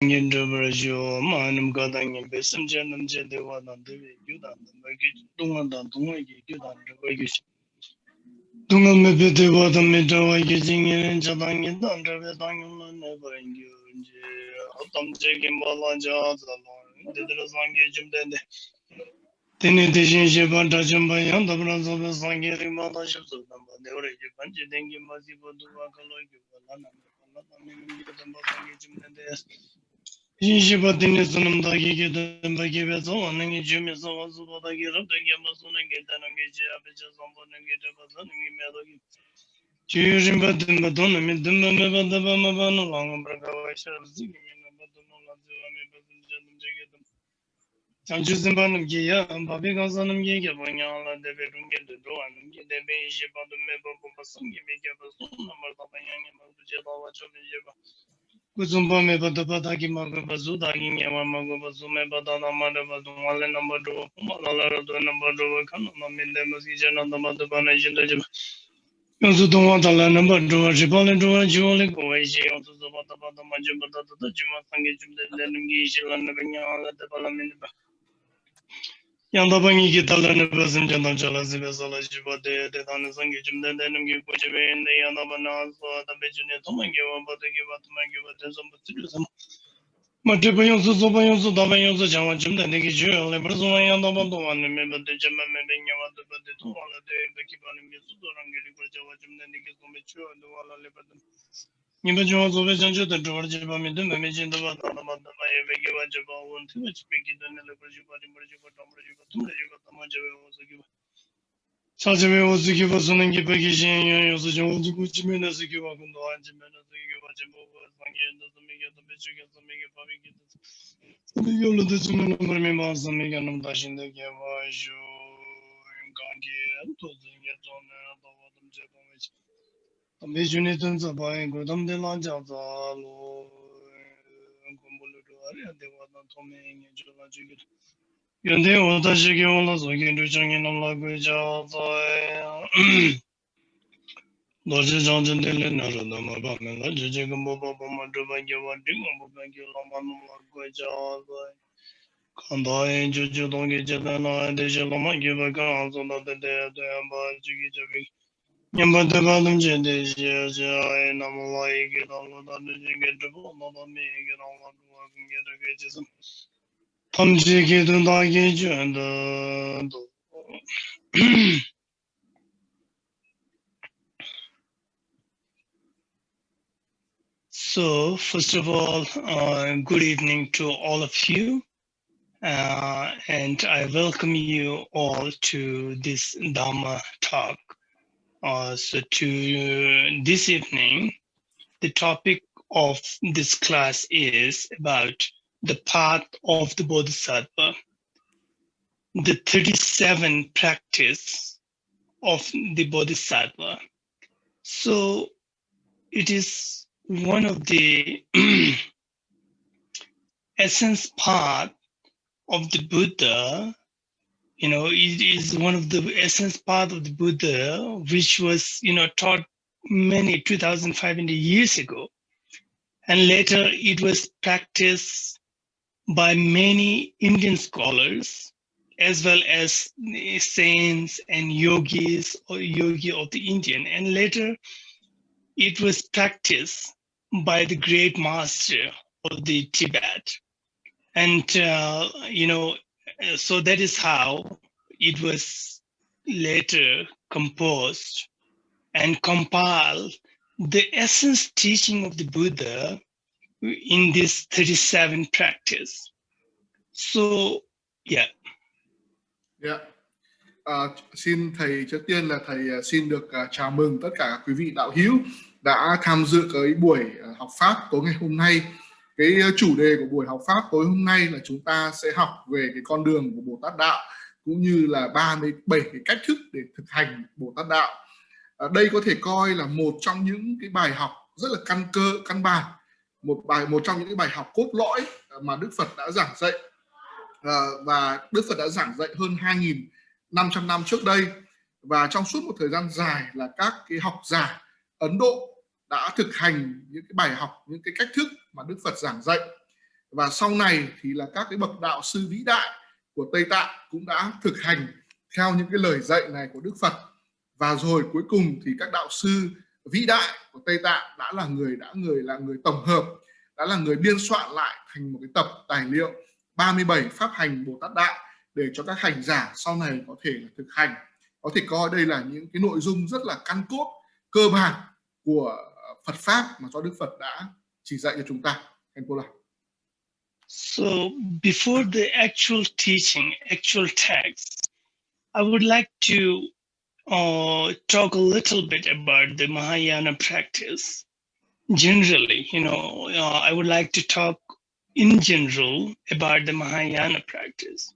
Nhìn rồi bây giờ mà nằm cả đang nhìn về xem chân nằm trên để qua đàn thế về cứu đàn mấy cái tung ăn đàn tung ấy cái cứu đàn rồi cái tung ăn mấy cái để qua đàn mấy trâu cái gì nghe cho đang nhìn đàn rồi về đang nhìn là này vậy nhiều chứ họ tâm trí cái mà lo cho rồi để đó sang cái chấm đen đấy thế nên thế chuyện gì bạn đã chấm bài ăn tập ra rồi sang cái thì mà ta chụp rồi nằm để rồi cái bạn chỉ đang cái mà gì vào đâu cái lối cái là nằm là mình cái tầm bao sang cái chấm đen đấy Jinjibatini Sunamdagi Gidambagi Vezo, and Jimmy Zawazubagi Rabdagi Amazonang Gitanangi Abijazambanagi Jabazangi Melody. Jimbadim Badona Midima Mabadabamabana Long Bragawasha Zigi and Baduna Bazim Jagam. Sanjuzimbanam Gia and Babigazanam Giga Banyala, the Vedunga, the door, and the Beji Badum Mebasangi Megabazona Martabang and Java Java. Kuzumba me bada bada ki maga bazu da ki nyawa maga bazu me bada na mada bazu wale number do kumala do number do kana na minde masi jana na mada bana jinda jaba yonsu dongwa tala number do jibale do jiwale ko eji yonsu zo bada bada maji bada da jima sangi jumde lenim gi jilan na benya ala de bala minde ba yanda bangi ki tala ne bazim jana jala zibe sala jiba de tani sangi jumde lenim gi ko jibe inde yanda bana so da bejune tomangi wa bada ki bada mangi bada zamba tilu Matibayon Subayon Sudabayon Jama Jim, the Nigel, the Brazilian Dobandoan, remember the German Medina, the Badatu, the Bekiban, Sudan, Java Jim, the Nigel, the Walla Lebanon. Nibajon of the George Bamidum, imagine the Badama, the Mayava Java, one to which speaking the Lebanon, was a giver. Such a way was to give us an engagement, also John Gucci, as a giver, and the Anjimena, the Giva, doesn't make it the Michigan, the Mega Public. You know, the number members the Megan Dashin the Gavaju and Gangi to the Yaton and the Watam Japanese. The Majunitans are buying Godam de Lanjaza, Kumbulu, and they were not toming and Jolajigit. Yende Otashiki was looking to Chang in a language of the Loja Johnson de Lenarama, Jigamo Madubanga, Dingo, language of the Kandai Juju Dongi Jadana, the Jalama give a gun on the day by Jigi. Yamba the Badam Jendis, and I'm like it all that you get the ball, not me, get all that work and get a gagism. Pumjiki to Dagi and So, first of all, good evening to all of you. And I welcome you all to this Dharma talk. So to this evening, the topic of this class is about the path of the Bodhisattva, the 37 practice of the Bodhisattva. So it is one of the essence part of the Buddha. You know, it is one of the essence part of the Buddha, which was, taught many 2,500 years ago. And later it was practiced by many Indian scholars, as well as saints and yogis or yogi of the Indian. And later it was practiced by the great master of the Tibet. And, so that is how it was later composed and compiled the essence teaching of the Buddha in this 37 practice. So, yeah. Yeah. Xin thầy, trước tiên là thầy xin được chào mừng tất cả quý vị đạo hữu đã tham dự cái buổi học Pháp tối ngày hôm nay. Cái chủ đề của buổi học Pháp tối hôm nay là chúng ta sẽ học về cái con đường của Bồ Tát Đạo, cũng như là 37 cái cách thức để thực hành Bồ Tát Đạo. Đây có thể coi là một trong những cái bài học rất là căn bản, một trong những cái bài học cốt lõi mà Đức Phật đã giảng dạy, và Đức Phật đã giảng dạy hơn 2.500 năm trước đây, và trong suốt một thời gian dài là các cái học giả Ấn Độ đã thực hành những cái bài học, những cái cách thức mà Đức Phật giảng dạy. Và sau này thì là các cái bậc đạo sư vĩ đại của Tây Tạng cũng đã thực hành theo những cái lời dạy này của Đức Phật. Và rồi cuối cùng thì các đạo sư vĩ đại của Tây Tạng đã là người tổng hợp, đã là người biên soạn lại thành một cái tập tài liệu 37 pháp hành Bồ Tát Đạo để cho các hành giả sau này có thể là thực hành. Có thể coi đây là những cái nội dung rất là căn cốt, cơ bản của Phật Pháp mà cho Đức Phật đã chỉ dạy cho chúng ta. Khenpo. So before the actual teaching, actual text, I would like to talk a little bit about the Mahayana practice. Generally, I would like to talk in general about the Mahayana practice.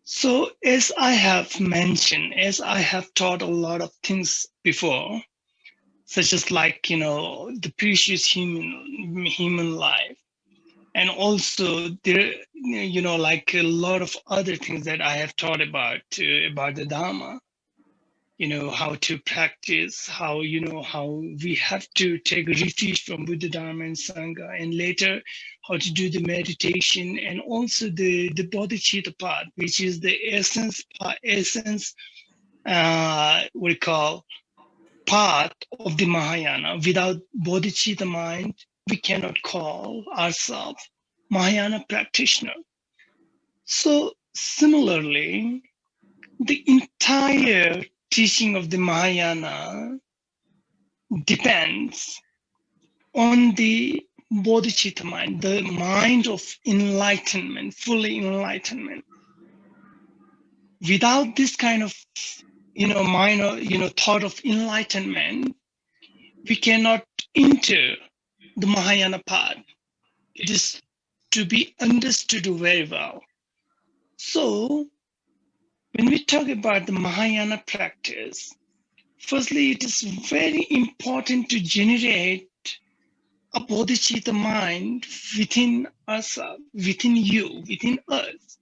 So as I have mentioned, as I have taught a lot of things before, such as the precious human life, and also there, a lot of other things that I have taught about the Dharma, how to practice, how we have to take refuge from Buddha, Dharma, and Sangha, and later how to do the meditation, and also the Bodhisattva part, which is the essence, we call part of the Mahayana. Without Bodhisattva mind, we cannot call ourselves Mahayana practitioner. So similarly, the entire teaching of the Mahayana depends on the Bodhisattva mind, the mind of enlightenment, fully enlightenment. Without this kind of thought of enlightenment, we cannot enter the Mahayana path. It is to be understood very well. So when we talk about the Mahayana practice, firstly, it is very important to generate a Bodhisattva mind within us, within you, within us.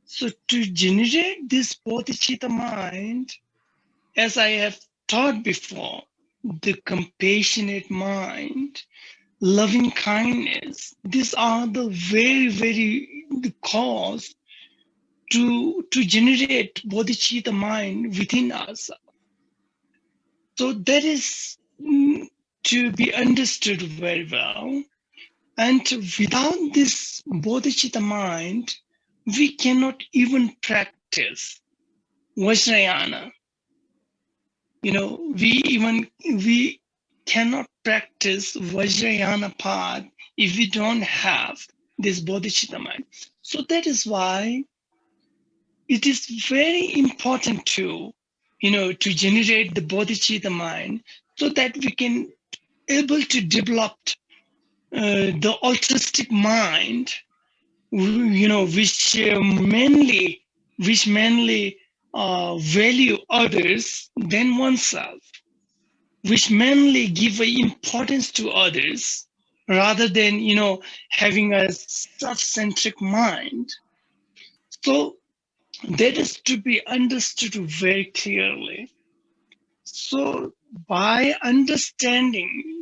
So to generate this Bodhisattva mind, as I have taught before, the compassionate mind, loving kindness, these are the very the cause to generate Bodhisattva mind within us. So that is to be understood very well. And without this Bodhisattva mind, we cannot even practice Vajrayana. We cannot practice Vajrayana path if we don't have this Bodhisattva mind. So that is why it is very important to generate the Bodhisattva mind so that we can able to develop the altruistic mind, which mainly value others than oneself, which mainly give importance to others rather than having a self-centric mind. So that is to be understood very clearly. So by understanding,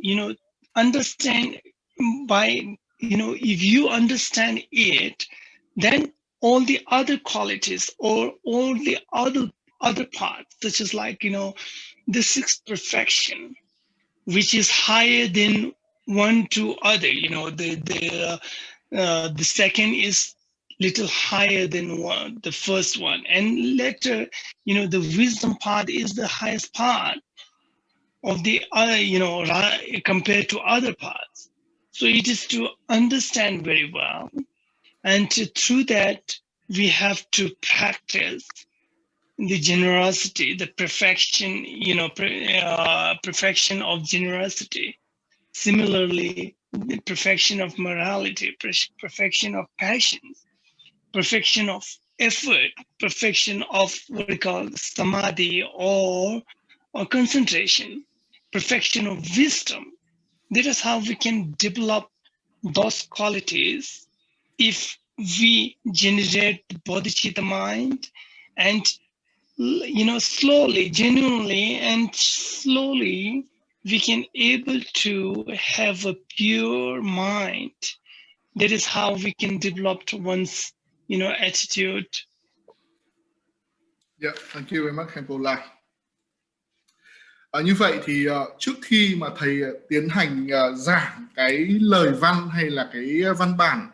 if you understand it, then all the other qualities or all the other parts, such as the sixth perfection, which is higher than one to other, the second is little higher than the first one, and later the wisdom part is the highest part of the other, compared to other parts. So it is to understand very well, and through that we have to practice the generosity, the perfection, perfection of generosity. Similarly, the perfection of morality, perfection of passions, perfection of effort, perfection of what we call samadhi or concentration, perfection of wisdom. That is how we can develop those qualities if we generate the Bodhisattva mind, and slowly, genuinely and slowly, we can able to have a pure mind That is how we can develop one's, attitude. Yeah, thank you very much, Khenpo. Như vậy thì trước khi mà thầy tiến hành giảng cái lời văn hay là cái văn bản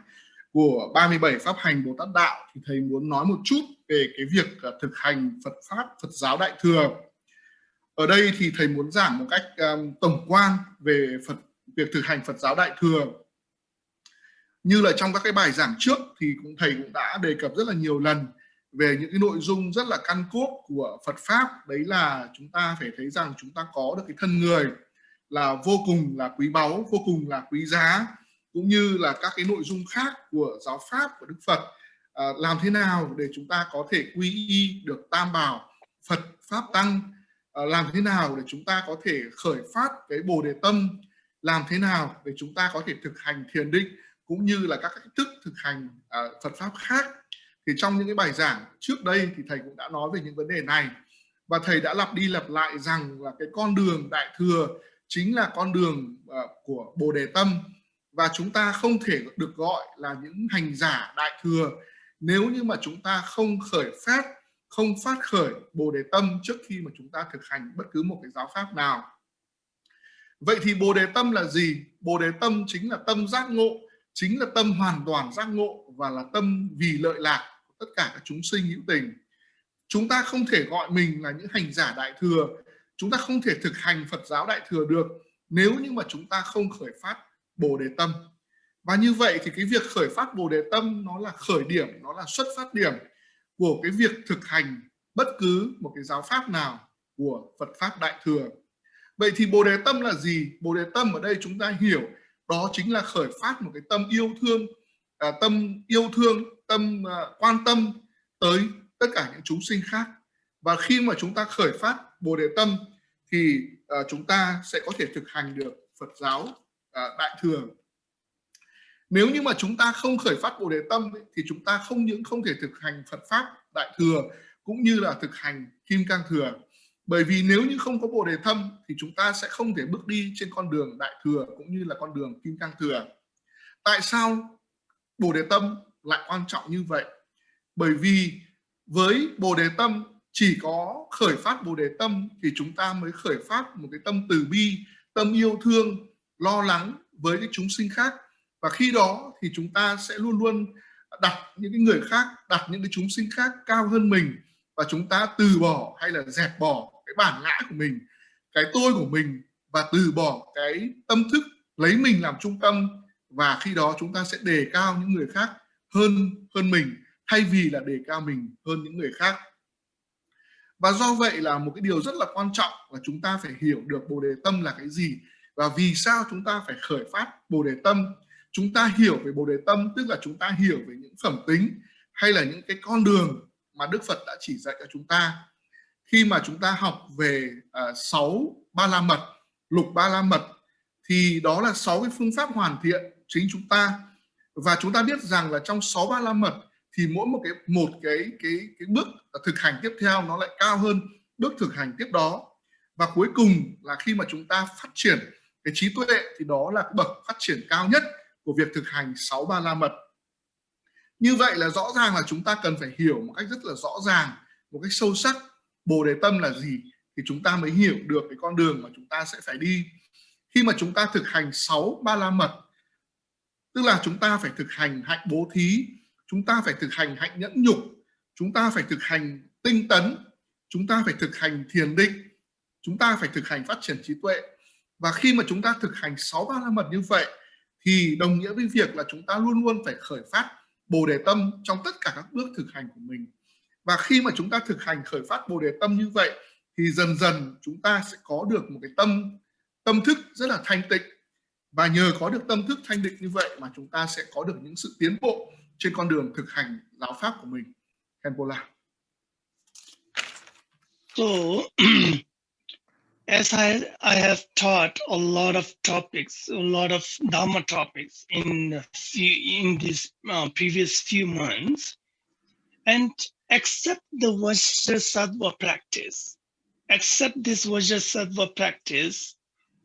của 37 pháp hành Bồ Tát đạo, thì thầy muốn nói một chút về cái việc thực hành Phật pháp, Phật giáo Đại thừa. Ở đây thì thầy muốn giảng một cách tổng quan về việc thực hành Phật giáo Đại thừa. Như là trong các cái bài giảng trước thì thầy cũng đã đề cập rất là nhiều lần về những cái nội dung rất là căn cốt của Phật pháp. Đấy là chúng ta phải thấy rằng chúng ta có được cái thân người là vô cùng là quý báu, vô cùng là quý giá, cũng như là các cái nội dung khác của giáo pháp của Đức Phật. Làm thế nào để chúng ta có thể quy y được tam bảo Phật pháp tăng, làm thế nào để chúng ta có thể khởi phát cái Bồ Đề tâm, làm thế nào để chúng ta có thể thực hành thiền định, cũng như là các cách thức thực hành Phật pháp khác. Thì trong những cái bài giảng trước đây thì thầy cũng đã nói về những vấn đề này, và thầy đã lặp đi lặp lại rằng là cái con đường Đại thừa chính là con đường của Bồ Đề tâm, và chúng ta không thể được gọi là những hành giả Đại thừa nếu như mà chúng ta không phát khởi Bồ Đề tâm trước khi mà chúng ta thực hành bất cứ một cái giáo pháp nào. Vậy thì Bồ Đề tâm là gì? Bồ Đề tâm chính là tâm giác ngộ, chính là tâm hoàn toàn giác ngộ, và là tâm vì lợi lạc của tất cả các chúng sinh hữu tình. Chúng ta không thể gọi mình là những hành giả Đại thừa, chúng ta không thể thực hành Phật giáo Đại thừa được nếu như mà chúng ta không khởi phát Bồ Đề tâm. Và như vậy thì cái việc khởi phát Bồ Đề tâm nó là khởi điểm, nó là xuất phát điểm của cái việc thực hành bất cứ một cái giáo pháp nào của Phật pháp Đại thừa. Vậy thì Bồ Đề tâm là gì? Bồ Đề tâm ở đây chúng ta hiểu đó chính là khởi phát một cái tâm yêu thương, tâm quan tâm tới tất cả những chúng sinh khác. Và khi mà chúng ta khởi phát Bồ Đề tâm thì chúng ta sẽ có thể thực hành được Phật giáo Đại thừa. Nếu như mà chúng ta không khởi phát Bồ Đề tâm thì chúng ta không những không thể thực hành Phật pháp Đại thừa cũng như là thực hành Kim Cang thừa. Bởi vì nếu như không có Bồ Đề tâm thì chúng ta sẽ không thể bước đi trên con đường Đại thừa cũng như là con đường Kim Cang thừa. Tại sao Bồ Đề tâm lại quan trọng như vậy? Bởi vì với Bồ Đề tâm, chỉ có khởi phát Bồ Đề tâm thì chúng ta mới khởi phát một cái tâm từ bi, tâm yêu thương, lo lắng với cái chúng sinh khác. Và khi đó thì chúng ta sẽ luôn luôn đặt những cái người khác, đặt những cái chúng sinh khác cao hơn mình, và chúng ta từ bỏ hay là dẹp bỏ cái bản ngã của mình, cái tôi của mình, và từ bỏ cái tâm thức lấy mình làm trung tâm. Và khi đó chúng ta sẽ đề cao những người khác hơn mình, thay vì là đề cao mình hơn những người khác. Và do vậy là một cái điều rất là quan trọng là chúng ta phải hiểu được Bồ Đề tâm là cái gì, và vì sao chúng ta phải khởi phát Bồ Đề tâm. Chúng ta hiểu về Bồ Đề tâm tức là chúng ta hiểu về những phẩm tính hay là những cái con đường mà Đức Phật đã chỉ dạy cho chúng ta. Khi mà chúng ta học về 6 Ba La Mật, Lục Ba La Mật, thì đó là 6 cái phương pháp hoàn thiện chính chúng ta. Và chúng ta biết rằng là trong 6 Ba La Mật thì mỗi một cái bước thực hành tiếp theo nó lại cao hơn bước thực hành tiếp đó. Và cuối cùng là khi mà chúng ta phát triển cái trí tuệ thì đó là cái bậc phát triển cao nhất của việc thực hành 6 Ba La Mật. Như vậy là rõ ràng là chúng ta cần phải hiểu một cách rất là rõ ràng, một cách sâu sắc Bồ Đề tâm là gì, thì chúng ta mới hiểu được cái con đường mà chúng ta sẽ phải đi. Khi mà chúng ta thực hành 6 Ba La Mật, tức là chúng ta phải thực hành hạnh bố thí, chúng ta phải thực hành hạnh nhẫn nhục, chúng ta phải thực hành tinh tấn, chúng ta phải thực hành thiền định, chúng ta phải thực hành phát triển trí tuệ. Và khi mà chúng ta thực hành 6 Ba La Mật như vậy thì đồng nghĩa với việc là chúng ta luôn luôn phải khởi phát Bồ Đề tâm trong tất cả các bước thực hành của mình. Và khi mà chúng ta thực hành khởi phát Bồ Đề tâm như vậy thì dần dần chúng ta sẽ có được một cái tâm thức rất là thanh tịnh. Và nhờ có được tâm thức thanh định như vậy mà chúng ta sẽ có được những sự tiến bộ trên con đường thực hành giáo pháp của mình. Khenpo. So, as I have taught a lot of topics, a lot of Dharma topics in these previous few months, and except the Vajrasattva practice,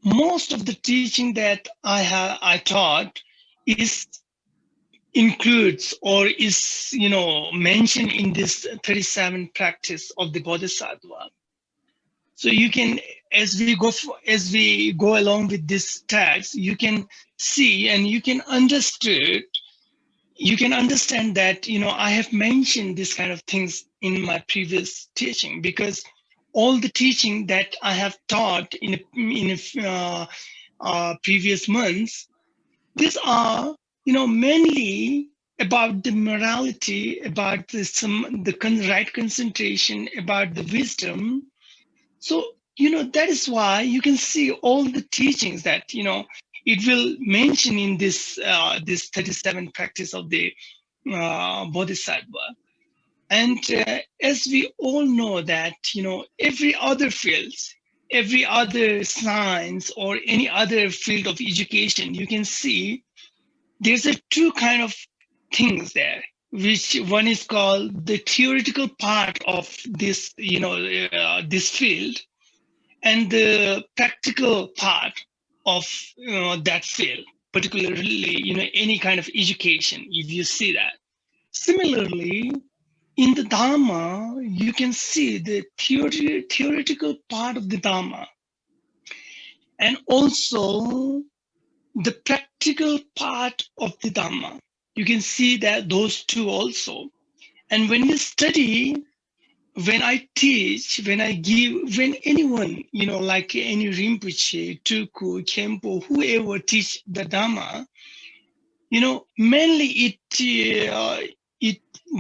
most of the teaching that I taught is includes or is, mentioned in this 37 practice of the Bodhisattva. So you can, as we go along with this text, you can see and you can understand that, I have mentioned this kind of things in my previous teaching, because all the teaching that I have taught in previous months, these are, mainly about the morality, about the right concentration, about the wisdom. So, that is why you can see all the teachings that, it will mention in this 37 practice of the Bodhisattva. And as we all know that, every other fields, every other science or any other field of education, you can see there's two kind of things there, which one is called the theoretical part of this, this field, and the practical part of that field, particularly, any kind of education, if you see that. Similarly, in the Dharma, you can see the theoretical part of the Dharma, and also the practical part of the Dharma. You can see that those two also. And when you study, when I teach, when I give, when anyone, like any Rinpoche, Tulku, Khenpo, whoever teach the Dharma, mainly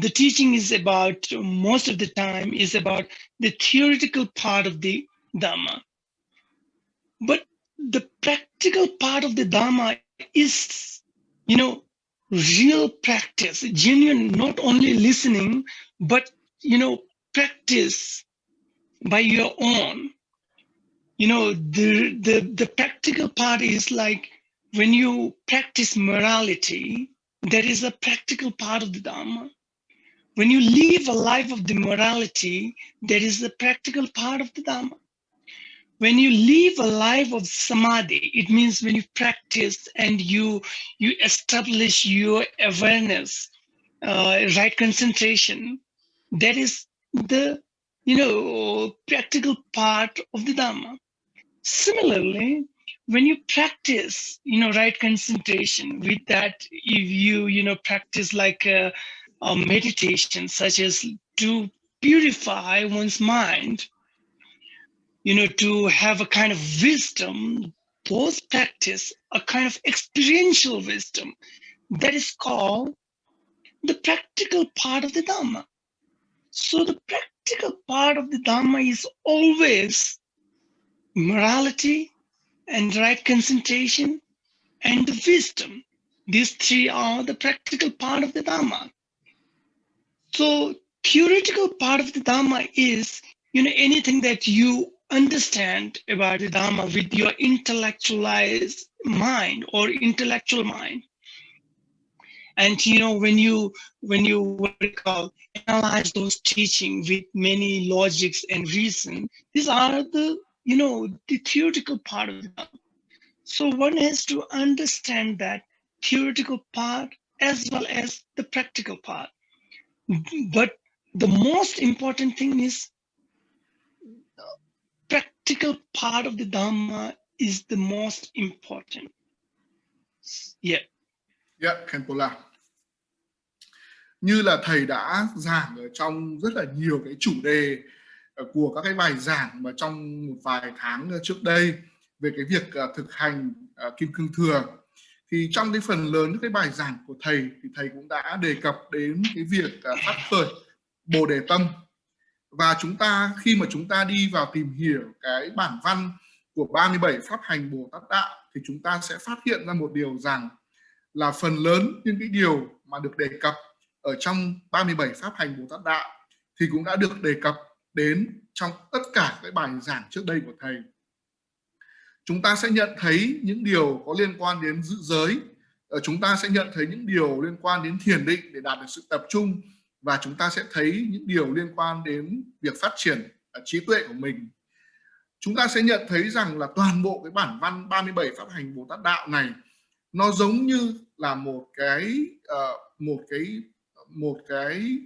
the teaching is about, most of the time, is about the theoretical part of the Dharma. But the practical part of the Dharma is, real practice, genuine, not only listening, but, practice by your own. The practical part is like when you practice morality, there is a practical part of the Dharma. When you live a life of the morality, there is a practical part of the Dharma. When you live a life of samadhi, it means when you practice and you establish your awareness, right concentration, that is the practical part of the Dharma. Similarly, when you practice right concentration, with that, if you practice like a meditation, such as to purify one's mind, to have a kind of wisdom, those practice a kind of experiential wisdom that is called the practical part of the Dharma. So the practical part of the Dharma is always morality and right concentration and the wisdom. These three are the practical part of the Dharma. So theoretical part of the Dharma is, anything that you understand about the Dharma with your intellectualized mind or intellectual mind. And when you analyze those teachings with many logics and reason, these are the the theoretical part of the Dharma. So one has to understand that theoretical part as well as the practical part. But the most important thing is the practical part of the Dharma is the most important. Yeah. Yeah, Khenpo. Như là thầy đã giảng ở trong rất là nhiều cái chủ đề của các cái bài giảng mà trong một vài tháng trước đây về cái việc thực hành kim cương thừa, thì trong cái phần lớn cái bài giảng của thầy thì thầy cũng đã đề cập đến cái việc phát khởi Bồ Đề tâm. Và khi mà chúng ta đi vào tìm hiểu cái bản văn của 37 pháp hành Bồ Tát đạo thì chúng ta sẽ phát hiện ra một điều rằng là phần lớn những cái điều mà được đề cập ở trong 37 pháp hành Bồ Tát đạo thì cũng đã được đề cập đến trong tất cả các bài giảng trước đây của thầy. Chúng ta sẽ nhận thấy những điều có liên quan đến giữ giới, chúng ta sẽ nhận thấy những điều liên quan đến thiền định để đạt được sự tập trung, và chúng ta sẽ thấy những điều liên quan đến việc phát triển trí tuệ của mình. Chúng ta sẽ nhận thấy rằng là toàn bộ cái bản văn 37 pháp hành Bồ Tát đạo này nó giống như là một cái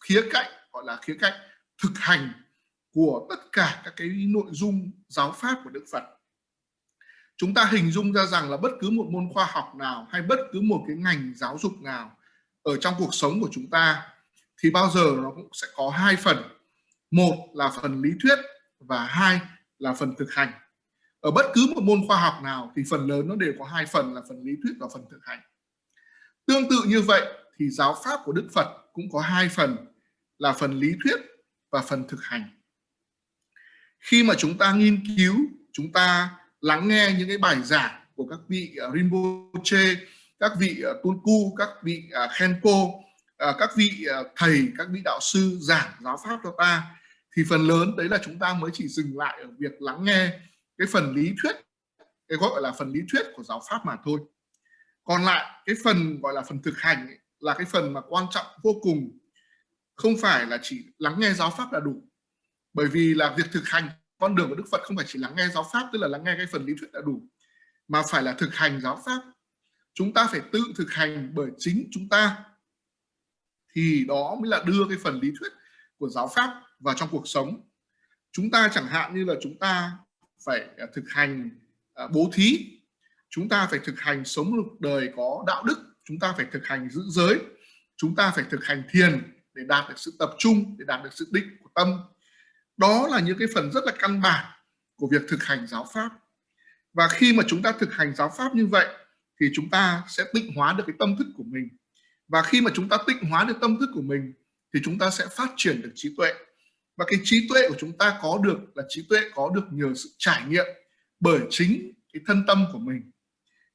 khía cạnh, gọi là khía cạnh thực hành của tất cả các cái nội dung giáo pháp của Đức Phật. Chúng ta hình dung ra rằng là bất cứ một môn khoa học nào hay bất cứ một cái ngành giáo dục nào ở trong cuộc sống của chúng ta thì bao giờ nó cũng sẽ có hai phần. Một là phần lý thuyết và hai là phần thực hành. Ở bất cứ một môn khoa học nào thì phần lớn nó đều có hai phần là phần lý thuyết và phần thực hành. Tương tự như vậy thì giáo pháp của Đức Phật cũng có hai phần là phần lý thuyết và phần thực hành. Khi mà chúng ta nghiên cứu, chúng ta lắng nghe những cái bài giảng của các vị Rinpoche, các vị Tulku, các vị Khenpo, các vị thầy, các vị đạo sư giảng giáo pháp cho ta, thì phần lớn đấy là chúng ta mới chỉ dừng lại ở việc lắng nghe cái phần lý thuyết, cái gọi là phần lý thuyết của giáo pháp mà thôi. Còn lại cái phần gọi là phần thực hành ấy, là cái phần mà quan trọng vô cùng. Không phải là chỉ lắng nghe giáo pháp là đủ, bởi vì là việc thực hành con đường của Đức Phật không phải chỉ lắng nghe giáo pháp, tức là lắng nghe cái phần lý thuyết là đủ, mà phải là thực hành giáo pháp. Chúng ta phải tự thực hành bởi chính chúng ta, thì đó mới là đưa cái phần lý thuyết của giáo pháp vào trong cuộc sống. Chúng ta chẳng hạn như là chúng ta phải thực hành bố thí, chúng ta phải thực hành sống một đời có đạo đức, chúng ta phải thực hành giữ giới, chúng ta phải thực hành thiền để đạt được sự tập trung, để đạt được sự định của tâm. Đó là những cái phần rất là căn bản của việc thực hành giáo pháp. Và khi mà chúng ta thực hành giáo pháp như vậy thì chúng ta sẽ tịnh hóa được cái tâm thức của mình. Và khi mà chúng ta tịnh hóa được tâm thức của mình thì chúng ta sẽ phát triển được trí tuệ. Và cái trí tuệ của chúng ta có được là trí tuệ có được nhờ sự trải nghiệm bởi chính cái thân tâm của mình.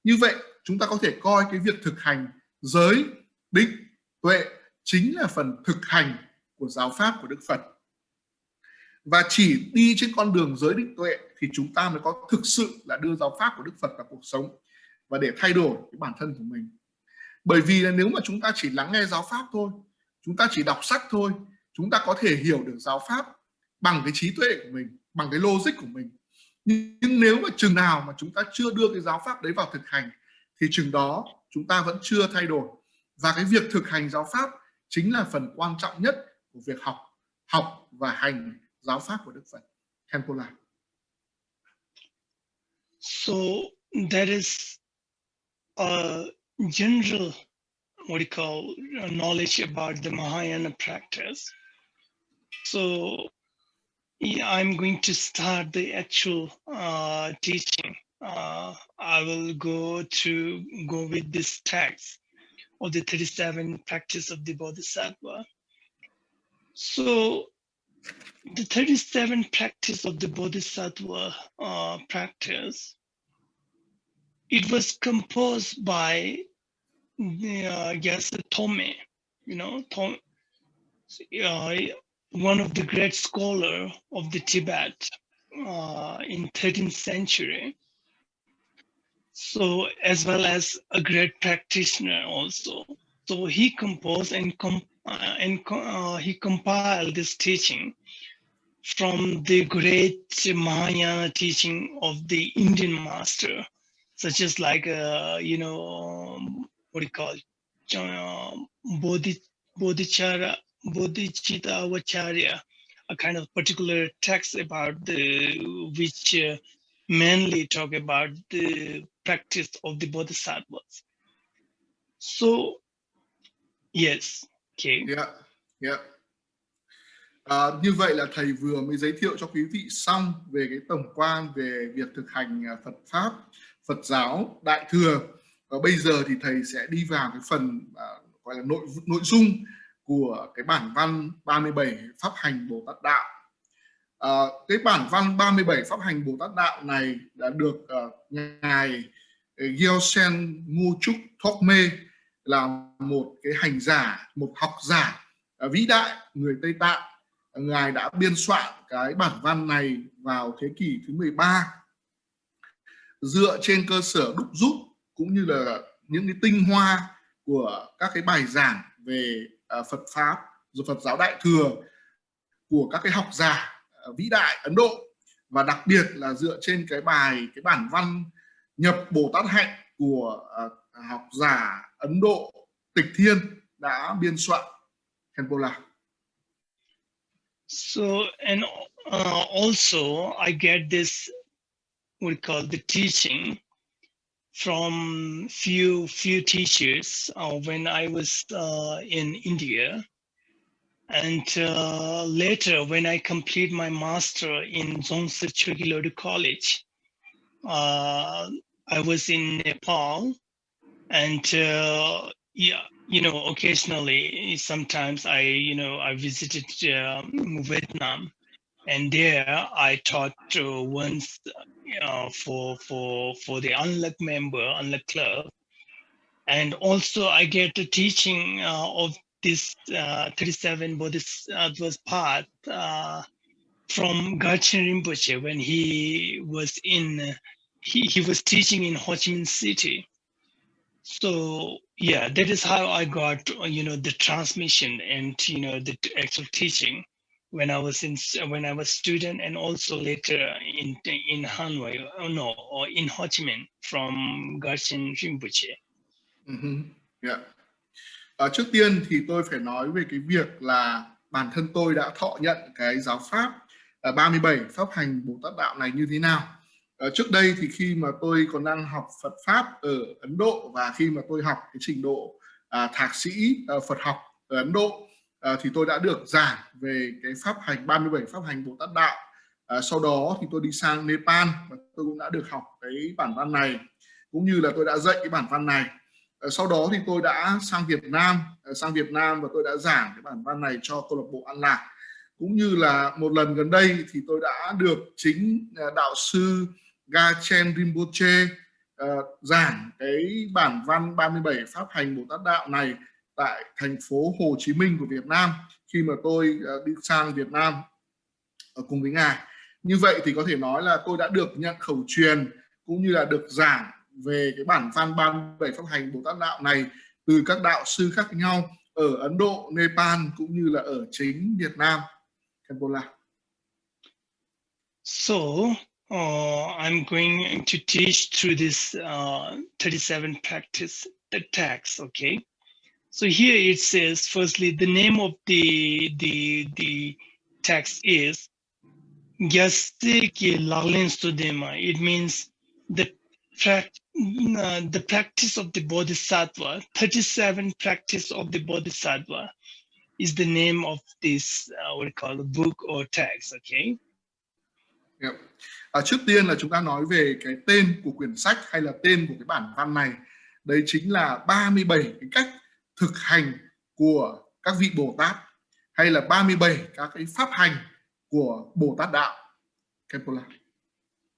Như vậy chúng ta có thể coi cái việc thực hành giới, định, tuệ chính là phần thực hành của giáo pháp của Đức Phật. Và chỉ đi trên con đường giới định tuệ thì chúng ta mới có thực sự là đưa giáo pháp của Đức Phật vào cuộc sống và để thay đổi cái bản thân của mình. Bởi vì là nếu mà chúng ta chỉ lắng nghe giáo pháp thôi, chúng ta chỉ đọc sách thôi, chúng ta có thể hiểu được giáo pháp bằng cái trí tuệ của mình, bằng cái logic của mình. Nhưng nếu mà chừng nào mà chúng ta chưa đưa cái giáo pháp đấy vào thực hành thì chừng đó chúng ta vẫn chưa thay đổi. Và cái việc thực hành giáo pháp chính là phần quan trọng nhất của việc học và hành giáo pháp của Đức Phật. Khenpo. So that is a general, what you call, knowledge about the Mahayana practice. So yeah, I'm going to start the actual teaching. I will go with this text of the 37 practice of the Bodhisattva. So the 37 practice of the Bodhisattva practice, it was composed by Tome, one of the great scholar of the Tibet in 13th century. So as well as a great practitioner also. So he composed and he compiled this teaching from the great Mahayana teaching of the Indian master, such as like Bodhisattva, a kind of particular text about which mainly talk about the practice of the Bodhisattvas. So yes, okay. Yeah. Như vậy là thầy vừa mới giới thiệu cho quý vị xong về cái tổng quan về việc thực hành Phật Pháp, Phật giáo, Đại Thừa. Và bây giờ thì thầy sẽ đi vào cái phần gọi là nội dung của cái bản văn 37 Pháp hành Bồ Tát Đạo. Cái bản văn 37 Pháp hành Bồ Tát Đạo này đã được ngài Gyaltsen Ngô-Trúc Thokme là một cái hành giả, một học giả vĩ đại người Tây Tạng. Ngài đã biên soạn cái bản văn này vào thế kỷ thứ 13 dựa trên cơ sở đúc rút cũng như là những cái tinh hoa của các cái bài giảng về Phật Pháp, rồi Phật giáo Đại Thừa của các cái học giả vĩ đại Ấn Độ, và đặc biệt là dựa trên cái bản văn nhập Bồ Tát Hạnh của học giả Ấn Độ Tịch Thiên đã biên soạn? Khenpo La. So, and also I get this, what we call the teaching from few teachers when I was in India. And later, when I complete my master in Zongsa Chogilode College, I was in Nepal, and occasionally, sometimes I visited Vietnam, and there I taught once for the ANLAC member, ANLAC club, and also I get the teaching of this 37 Bodhisattvas path from Gachin Rinpoche when he was in he was teaching in Ho Chi Minh City. So yeah, that is how I got the transmission and the actual teaching when I was student, and also later in Hanoi or in Ho Chi Minh from Gachin Rinpoche. Yeah. Trước tiên thì tôi phải nói về cái việc là bản thân tôi đã thọ nhận cái giáo pháp 37 pháp hành Bồ Tát đạo này như thế nào. Trước đây thì khi mà tôi còn đang học Phật Pháp ở Ấn Độ, và khi mà tôi học cái trình độ thạc sĩ Phật học ở Ấn Độ, thì tôi đã được giảng về cái pháp hành 37 pháp hành Bồ Tát đạo. Sau đó thì tôi đi sang Nepal và tôi cũng đã được học cái bản văn này, cũng như là tôi đã dạy cái bản văn này. Sau đó thì tôi đã sang Việt Nam và tôi đã giảng cái bản văn này cho câu lạc bộ An Lạc, cũng như là một lần gần đây thì tôi đã được chính đạo sư Gachen Rinpoche giảng cái bản văn 37 pháp hành Bồ Tát đạo này tại thành phố Hồ Chí Minh của Việt Nam khi mà tôi đi sang Việt Nam cùng với ngài. Như vậy thì có thể nói là tôi đã được nhận khẩu truyền cũng như là được giảng về cái bản văn 37 pháp hành Bồ Tát đạo này từ các đạo sư khác nhau ở Ấn Độ, Nepal cũng như là ở chính Việt Nam. Khenpo La. So I'm going to teach through this 37 practice the text. Okay. So here it says, firstly, the name of the text is Gyasti ki Laglen Sudema. It means the practice of the Bodhisattva, 37 practice of the Bodhisattva is the name of this what we call a book or text. Okay. Yep. Trước tiên là chúng ta nói về cái tên của quyển sách hay là tên của cái bản văn này. Đấy chính là 37 cái cách thực hành của các vị Bồ Tát, hay là 37 các cái pháp hành của Bồ Tát đạo. Khenpo La.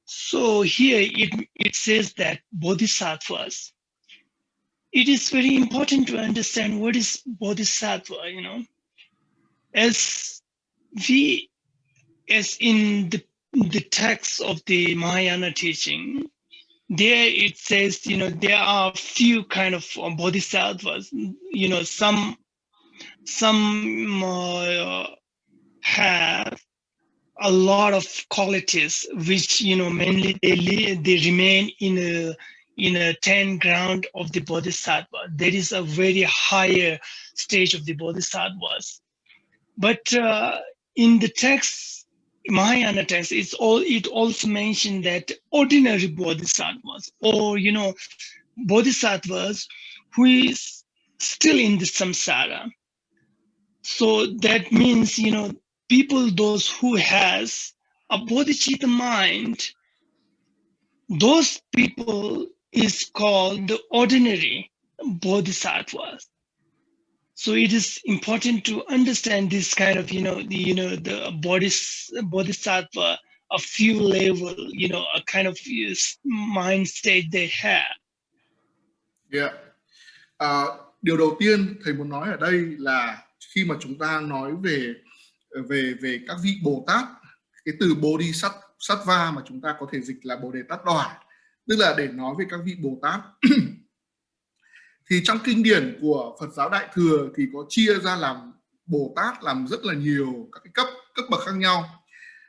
So here it says that Bodhisattvas. It is very important to understand what is Bodhisattva, As in the text of the Mahayana teaching, there it says, there are few kind of Bodhisattvas. Some have a lot of qualities which mainly they remain in a 10 ground of the Bodhisattva. That is a very higher stage of the Bodhisattvas. But in the text, Mahayana text, it also mentioned that ordinary Bodhisattvas, or Bodhisattvas who is still in the samsara. So that means people, those who has a bodhicitta mind, those people is called the ordinary Bodhisattvas. So it is important to understand this kind of, the Bodhisattva, a few level, a kind of mind state they have. Yeah. Điều đầu tiên thầy muốn nói ở đây là khi mà chúng ta nói về các vị Bồ Tát, cái từ Bodhisattva mà chúng ta có thể dịch là Bồ Đề Tát Đỏa, tức là để nói về các vị Bồ Tát. Thì trong kinh điển của Phật giáo Đại Thừa thì có chia ra làm Bồ Tát làm rất là nhiều các cái cấp bậc khác nhau,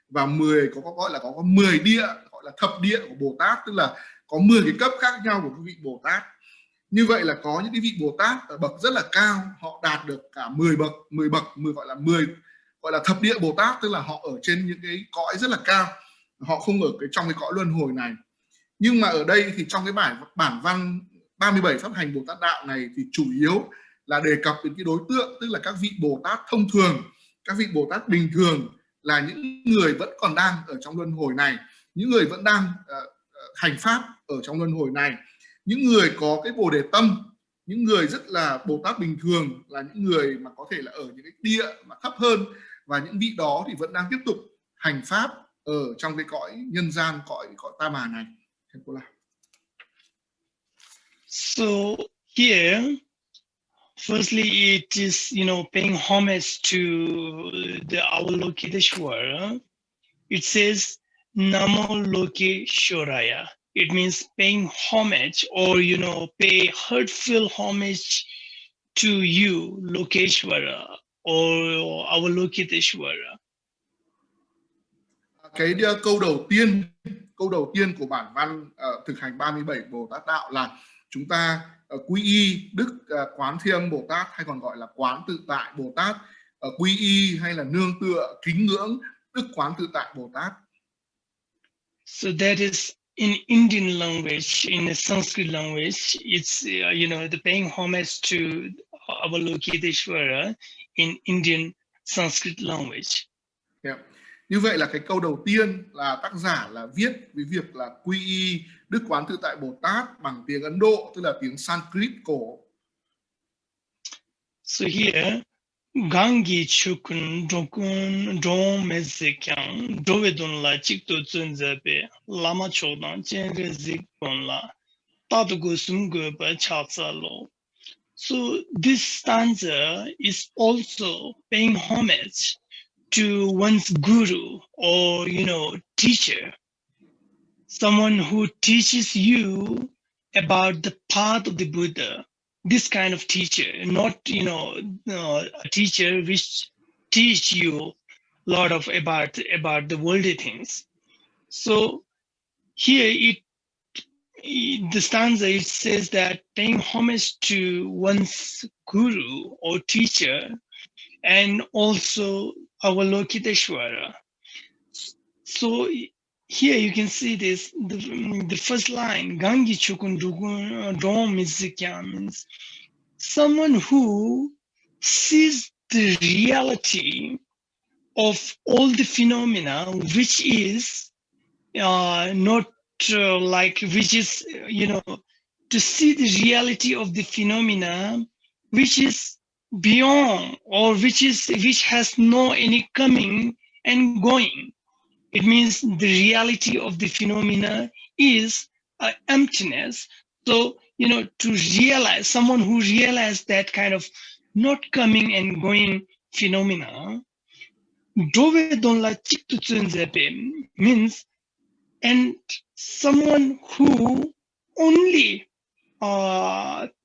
và có gọi là có 10 địa, gọi là thập địa của Bồ Tát, tức là có 10 cái cấp khác nhau của các vị Bồ Tát. Như vậy là có những cái vị Bồ Tát ở bậc rất là cao, họ đạt được cả 10 bậc, 10 gọi là thập địa Bồ Tát, tức là họ ở trên những cái cõi rất là cao, họ không ở trong cái cõi luân hồi này. Nhưng mà ở đây thì trong cái bản văn 37 pháp hành Bồ Tát đạo này thì chủ yếu là đề cập đến cái đối tượng, tức là các vị Bồ Tát thông thường, các vị Bồ Tát bình thường, là những người vẫn còn đang ở trong luân hồi này, những người vẫn đang hành pháp ở trong luân hồi này, những người có cái Bồ Đề tâm, những người rất là Bồ Tát bình thường, là những người mà có thể là ở những cái địa mà thấp hơn, và những vị đó thì vẫn đang tiếp tục hành pháp ở trong cái cõi nhân gian, cõi ta bà này. So here, firstly, it is, paying homage to the Avalokiteshvara. It says Namo Lokeshwaraya. It means paying homage, or pay heartfelt homage to you, Lokeshwara, or Avalokiteshvara. Cái câu đầu tiên của bản văn thực hành 37 Bồ Tát đạo là chúng ta quy y Đức Quán Thế Âm Bồ Tát, hay còn gọi là Quán Tự Tại Bồ Tát, quy y hay là nương tựa kính ngưỡng Đức Quán Tự Tại Bồ Tát. So that is in Indian language, in the Sanskrit language, it's the paying homage to Avalokiteshvara in Indian Sanskrit language. Yeah. Như vậy là cái câu đầu tiên là tác giả là viết với việc là quy y Đức Quán Tự Tại Bồ Tát bằng tiếng Ấn Độ, tức là tiếng Sanskrit cổ. So here, Gangi chukun dokun dom mezekyang dovedun la chikto tsunzepe lama chodan chenre zikon la tatugo sumgo ba chatsalo. So this stanza is also paying homage to one's guru, or teacher, someone who teaches you about the path of the Buddha. This kind of teacher, not a teacher which teach you a lot of about the worldly things. So here the stanza, it says that paying homage to one's guru or teacher, and also Avalokiteshvara. So here you can see this, the first line, Gangi Chukun Dom means someone who sees the reality of all the phenomena, which is which is, to see the reality of the phenomena, which is beyond, or which has no any coming and going. It means the reality of the phenomena is emptiness. So, to realize, someone who realizes that kind of not coming and going phenomena, means, and someone who only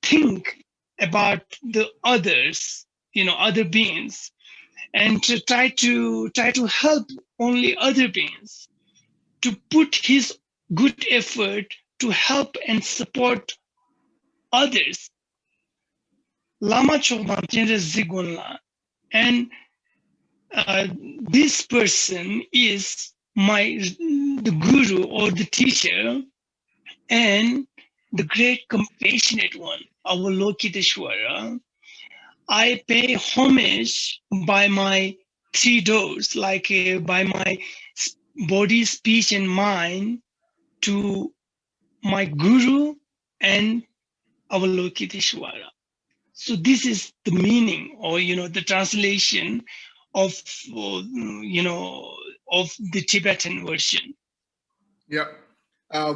think about the others, other beings, and to try to help only other beings, to put his good effort to help and support others. Lama Chokdan Zigonla, and this person is the guru or the teacher, and the great compassionate one, Avalokiteshvara. I pay homage by my three doors, like by my body, speech, and mind, to my guru and Avalokiteshvara. So this is the meaning, or the translation of of the Tibetan version. Yeah.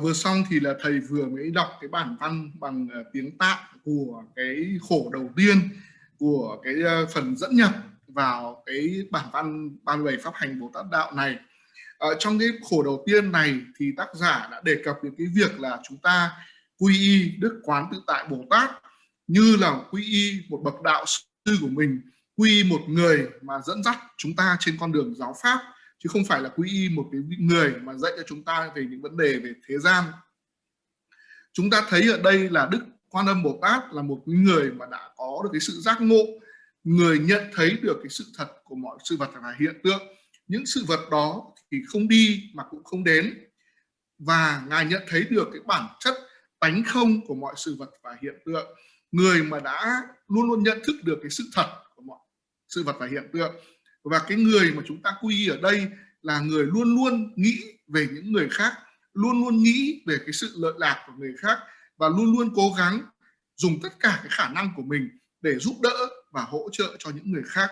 Vừa xong thì là thầy vừa mới đọc cái bản văn bằng tiếng Tạng của cái khổ đầu tiên của cái phần dẫn nhập vào cái bản văn 37 pháp hành Bồ Tát đạo này. Trong cái khổ đầu tiên này thì tác giả đã đề cập đến cái việc là chúng ta quy y Đức Quán Tự Tại Bồ Tát như là quy y một bậc đạo sư của mình, quy y một người mà dẫn dắt chúng ta trên con đường giáo pháp, chứ không phải là quy y một cái người mà dạy cho chúng ta về những vấn đề về thế gian. Chúng ta thấy ở đây là Đức Quan Âm Bồ Tát là một người mà đã có được cái sự giác ngộ, người nhận thấy được cái sự thật của mọi sự vật và hiện tượng. Những sự vật đó thì không đi mà cũng không đến, và Ngài nhận thấy được cái bản chất tánh không của mọi sự vật và hiện tượng. Người mà đã luôn luôn nhận thức được cái sự thật của mọi sự vật và hiện tượng. Và cái người mà chúng ta quy y ở đây là người luôn luôn nghĩ về những người khác, luôn luôn nghĩ về cái sự lợi lạc của người khác, và luôn luôn cố gắng dùng tất cả cái khả năng của mình để giúp đỡ và hỗ trợ cho những người khác.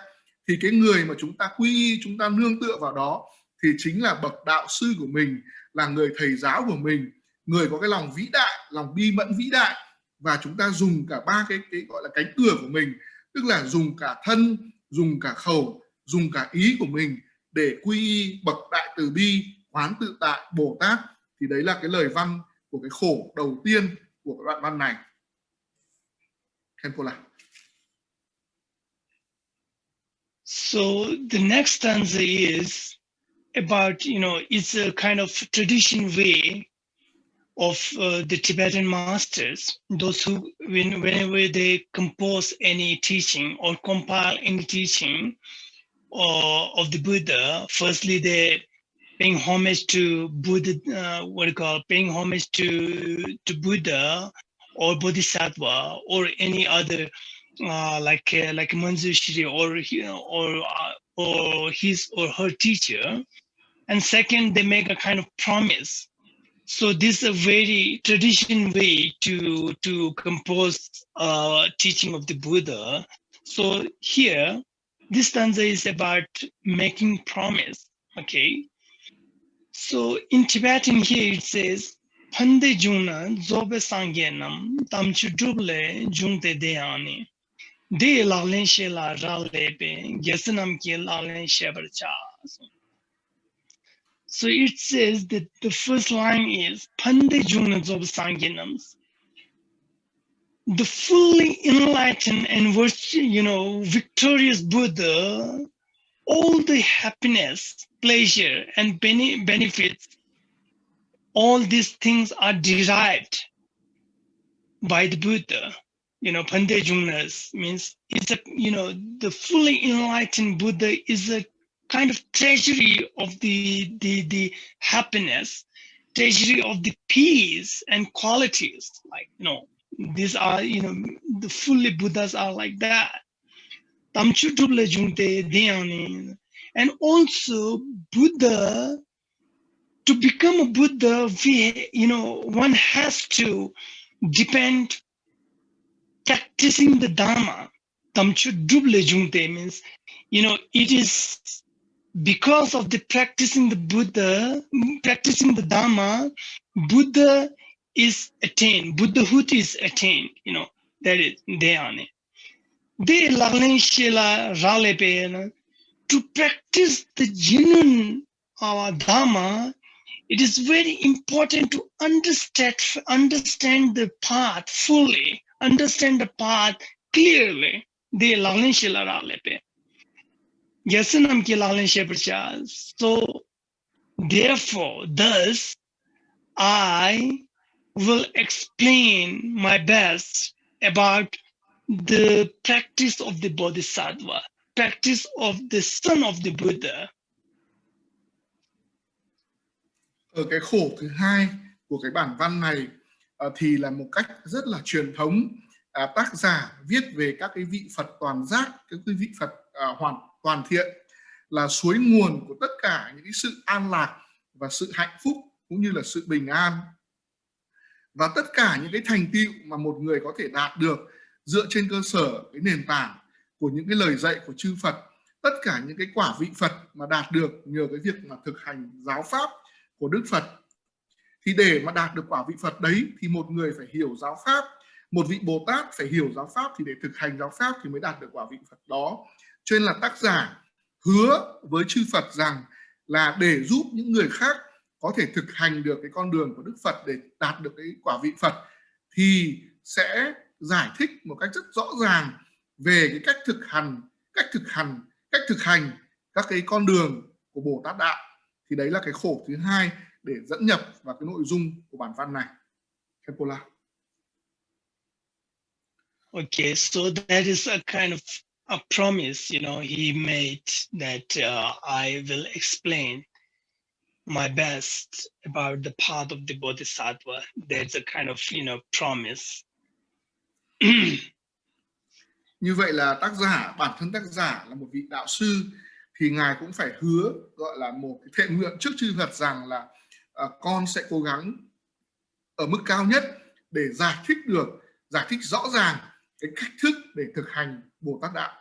Thì cái người mà chúng ta quy y, chúng ta nương tựa vào đó thì chính là bậc đạo sư của mình, là người thầy giáo của mình, người có cái lòng vĩ đại, lòng bi mẫn vĩ đại. Và chúng ta dùng cả ba cái gọi là cánh cửa của mình, tức là dùng cả thân, dùng cả khẩu, dùng cả ý của mình để quy y bậc đại từ bi, quán tự tại Bồ Tát. Thì đấy là cái lời văn của cái khổ đầu tiên của cái đoạn văn này. Khenpo. So the next stanza is about, it's a kind of tradition way of the Tibetan masters, those who, whenever they compose any teaching or compile any teaching of the Buddha, firstly they paying homage to Buddha, paying homage to Buddha or Bodhisattva or any other like Manjushri or his or her teacher. And second, they make a kind of promise. So this is a very traditional way to compose teaching of the Buddha. So here, this stanza is about making promise. Okay. So in Tibetan here it says, Pande juna zobe sangyenam tamchu duble jungte deani. De lalen shela ralebe gesanam ki lalen shebarcha. So it says that the first line is Pande juna zobe sangyenam. The fully enlightened and victorious Buddha, all the happiness, pleasure, and benefits, all these things are derived by the Buddha. Pande Jungnas means it's the fully enlightened Buddha is a kind of treasury of the happiness, treasury of the peace and qualities. These are, the fully Buddhas are like that. And also Buddha, to become a Buddha, one has to depend practicing the Dharma. Tamchu duble jungte means, it is because of the practicing the Buddha, practicing the Dharma, Buddha is attained, Buddhahood is attained, that is dhyana. De lalen shela ralepe, to practice the genuine Dharma, it is very important to understand the path fully, understand the path clearly. De lalen shela ralepe. Yasanam ki lalen sheparcha. So therefore, thus, I will explain my best about the practice of the Bodhisattva, practice of the son of the Buddha. Ở cái khổ thứ hai của cái bản văn này thì là một cách rất là truyền thống, tác giả viết về các cái vị Phật toàn giác, các cái vị Phật toàn thiện, là suối nguồn của tất cả những cái sự an lạc và sự hạnh phúc cũng như là sự bình an, và tất cả những cái thành tựu mà một người có thể đạt được dựa trên cơ sở cái nền tảng của những cái lời dạy của chư Phật, tất cả những cái quả vị Phật mà đạt được nhờ cái việc mà thực hành giáo pháp của Đức Phật. Thì để mà đạt được quả vị Phật đấy thì một người phải hiểu giáo pháp, một vị Bồ Tát phải hiểu giáo pháp, thì để thực hành giáo pháp thì mới đạt được quả vị Phật đó. Cho nên là tác giả hứa với chư Phật rằng là để giúp những người khác có thể thực hành được cái con đường của Đức Phật để đạt được cái quả vị Phật, thì sẽ giải thích một cách rất rõ ràng về cái cách thực hành các cái con đường của Bồ Tát đạo. Thì đấy là cái khổ thứ hai để dẫn nhập vào cái nội dung của bản văn này. Khenpo. Okay, so that is a kind of a promise, he made that I will explain my best about the path of the Bodhisattva. That's a kind of, promise. Như vậy là bản thân tác giả là một vị đạo sư, thì ngài cũng phải hứa, gọi là một cái thệ nguyện trước chư Phật rằng là con sẽ cố gắng ở mức cao nhất để giải thích rõ ràng cái cách thức để thực hành Bồ Tát đạo.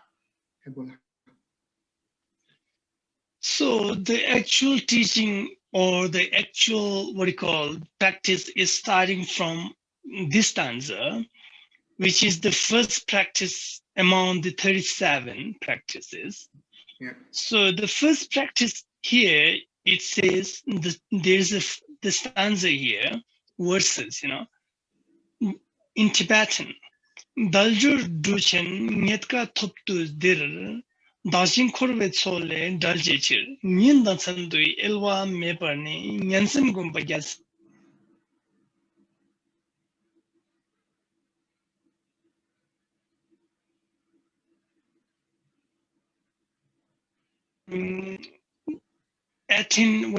So the actual teaching or the actual practice is starting from this stanza, which is the first practice among the 37 practices. Yeah. So the first practice here, it says there's the stanza here, verses, in Tibetan. Daljur duchen nyetka thoptu dir dajin korve chole daljechir nyin da sandui elwa meparni nyansem gumba gas. Attain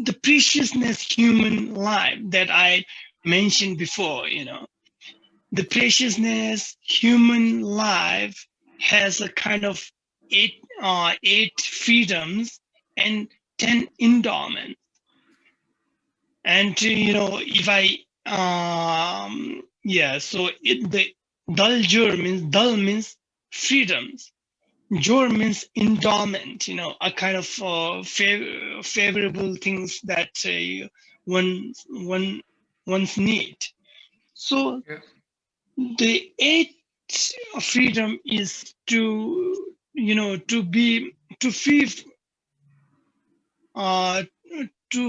the preciousness human life that I mentioned before, the preciousness human life has a kind of eight freedoms and 10 endowments. And if I so the dal means freedoms. Jor means endowment, a kind of favorable things that one's need. So the eighth freedom is to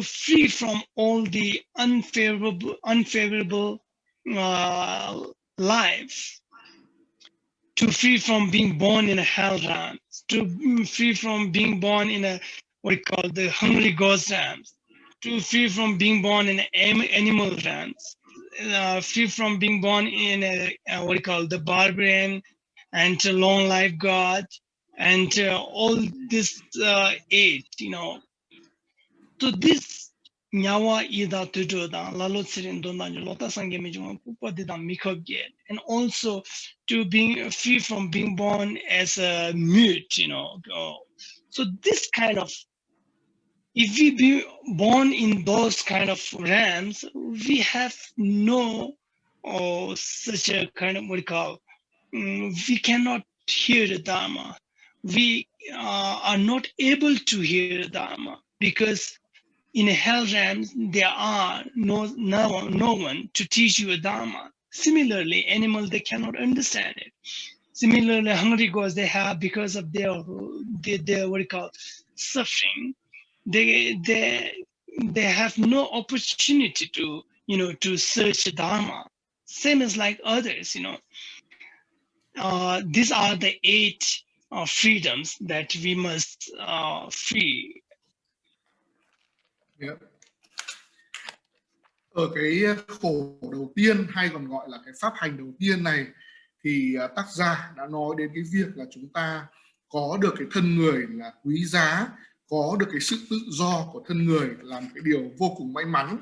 free from all the unfavorable life. To free from being born in a hell realm, to free from being born in a the hungry ghost realms, to free from being born in animal realms, free from being born in a the barbarian and long life god, and all this eight, So this Nyawa ida tujoda lalo sirindo na lota sangemi juma kupadida mikogye, and also to being free from being born as a mute, So this kind of, if we be born in those kind of realms, we have no such a kind of we cannot hear the Dharma. We are not able to hear the Dharma because in hell realms, there are no one to teach you a Dharma. Similarly, animals, they cannot understand it. Similarly, hungry ghosts, they have, because of their suffering, they have no opportunity to, to search Dharma. Same as like others, These are the eight freedoms that we must free. Yeah. Ở cái khổ đầu tiên, hay còn gọi là cái pháp hành đầu tiên này, thì tác giả đã nói đến cái việc là chúng ta có được cái thân người là quý giá, có được cái sự tự do của thân người là một cái điều vô cùng may mắn.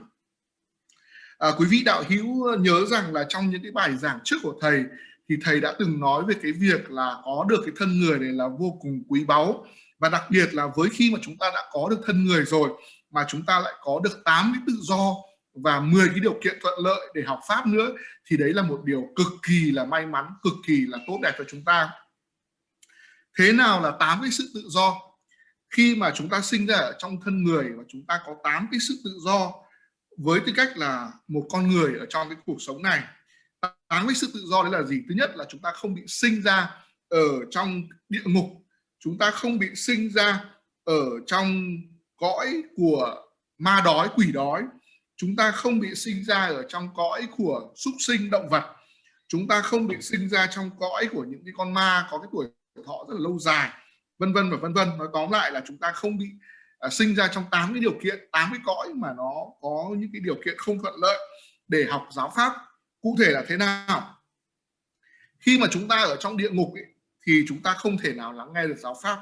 Quý vị đạo hữu nhớ rằng là trong những cái bài giảng trước của thầy, thì thầy đã từng nói về cái việc là có được cái thân người này là vô cùng quý báu, và đặc biệt là với khi mà chúng ta đã có được thân người rồi mà chúng ta lại có được 8 cái tự do và 10 cái điều kiện thuận lợi để học pháp nữa, thì đấy là một điều cực kỳ là may mắn, cực kỳ là tốt đẹp cho chúng ta. Thế nào là 8 cái sự tự do? Khi mà chúng ta sinh ra ở trong thân người và chúng ta có 8 cái sự tự do với tư cách là một con người ở trong cái cuộc sống này. 8 cái sự tự do đấy là gì? Thứ nhất là chúng ta không bị sinh ra ở trong địa ngục, chúng ta không bị sinh ra ở trong cõi của ma đói, quỷ đói, chúng ta không bị sinh ra ở trong cõi của súc sinh động vật, chúng ta không bị sinh ra trong cõi của những cái con ma có cái tuổi thọ rất là lâu dài, vân vân và vân vân. Nói tóm lại là chúng ta không bị sinh ra trong 8 cái điều kiện, 8 cái cõi mà nó có những cái điều kiện không thuận lợi để học giáo pháp. Cụ thể là thế nào? Khi mà chúng ta ở trong địa ngục ấy, thì chúng ta không thể nào lắng nghe được giáo pháp,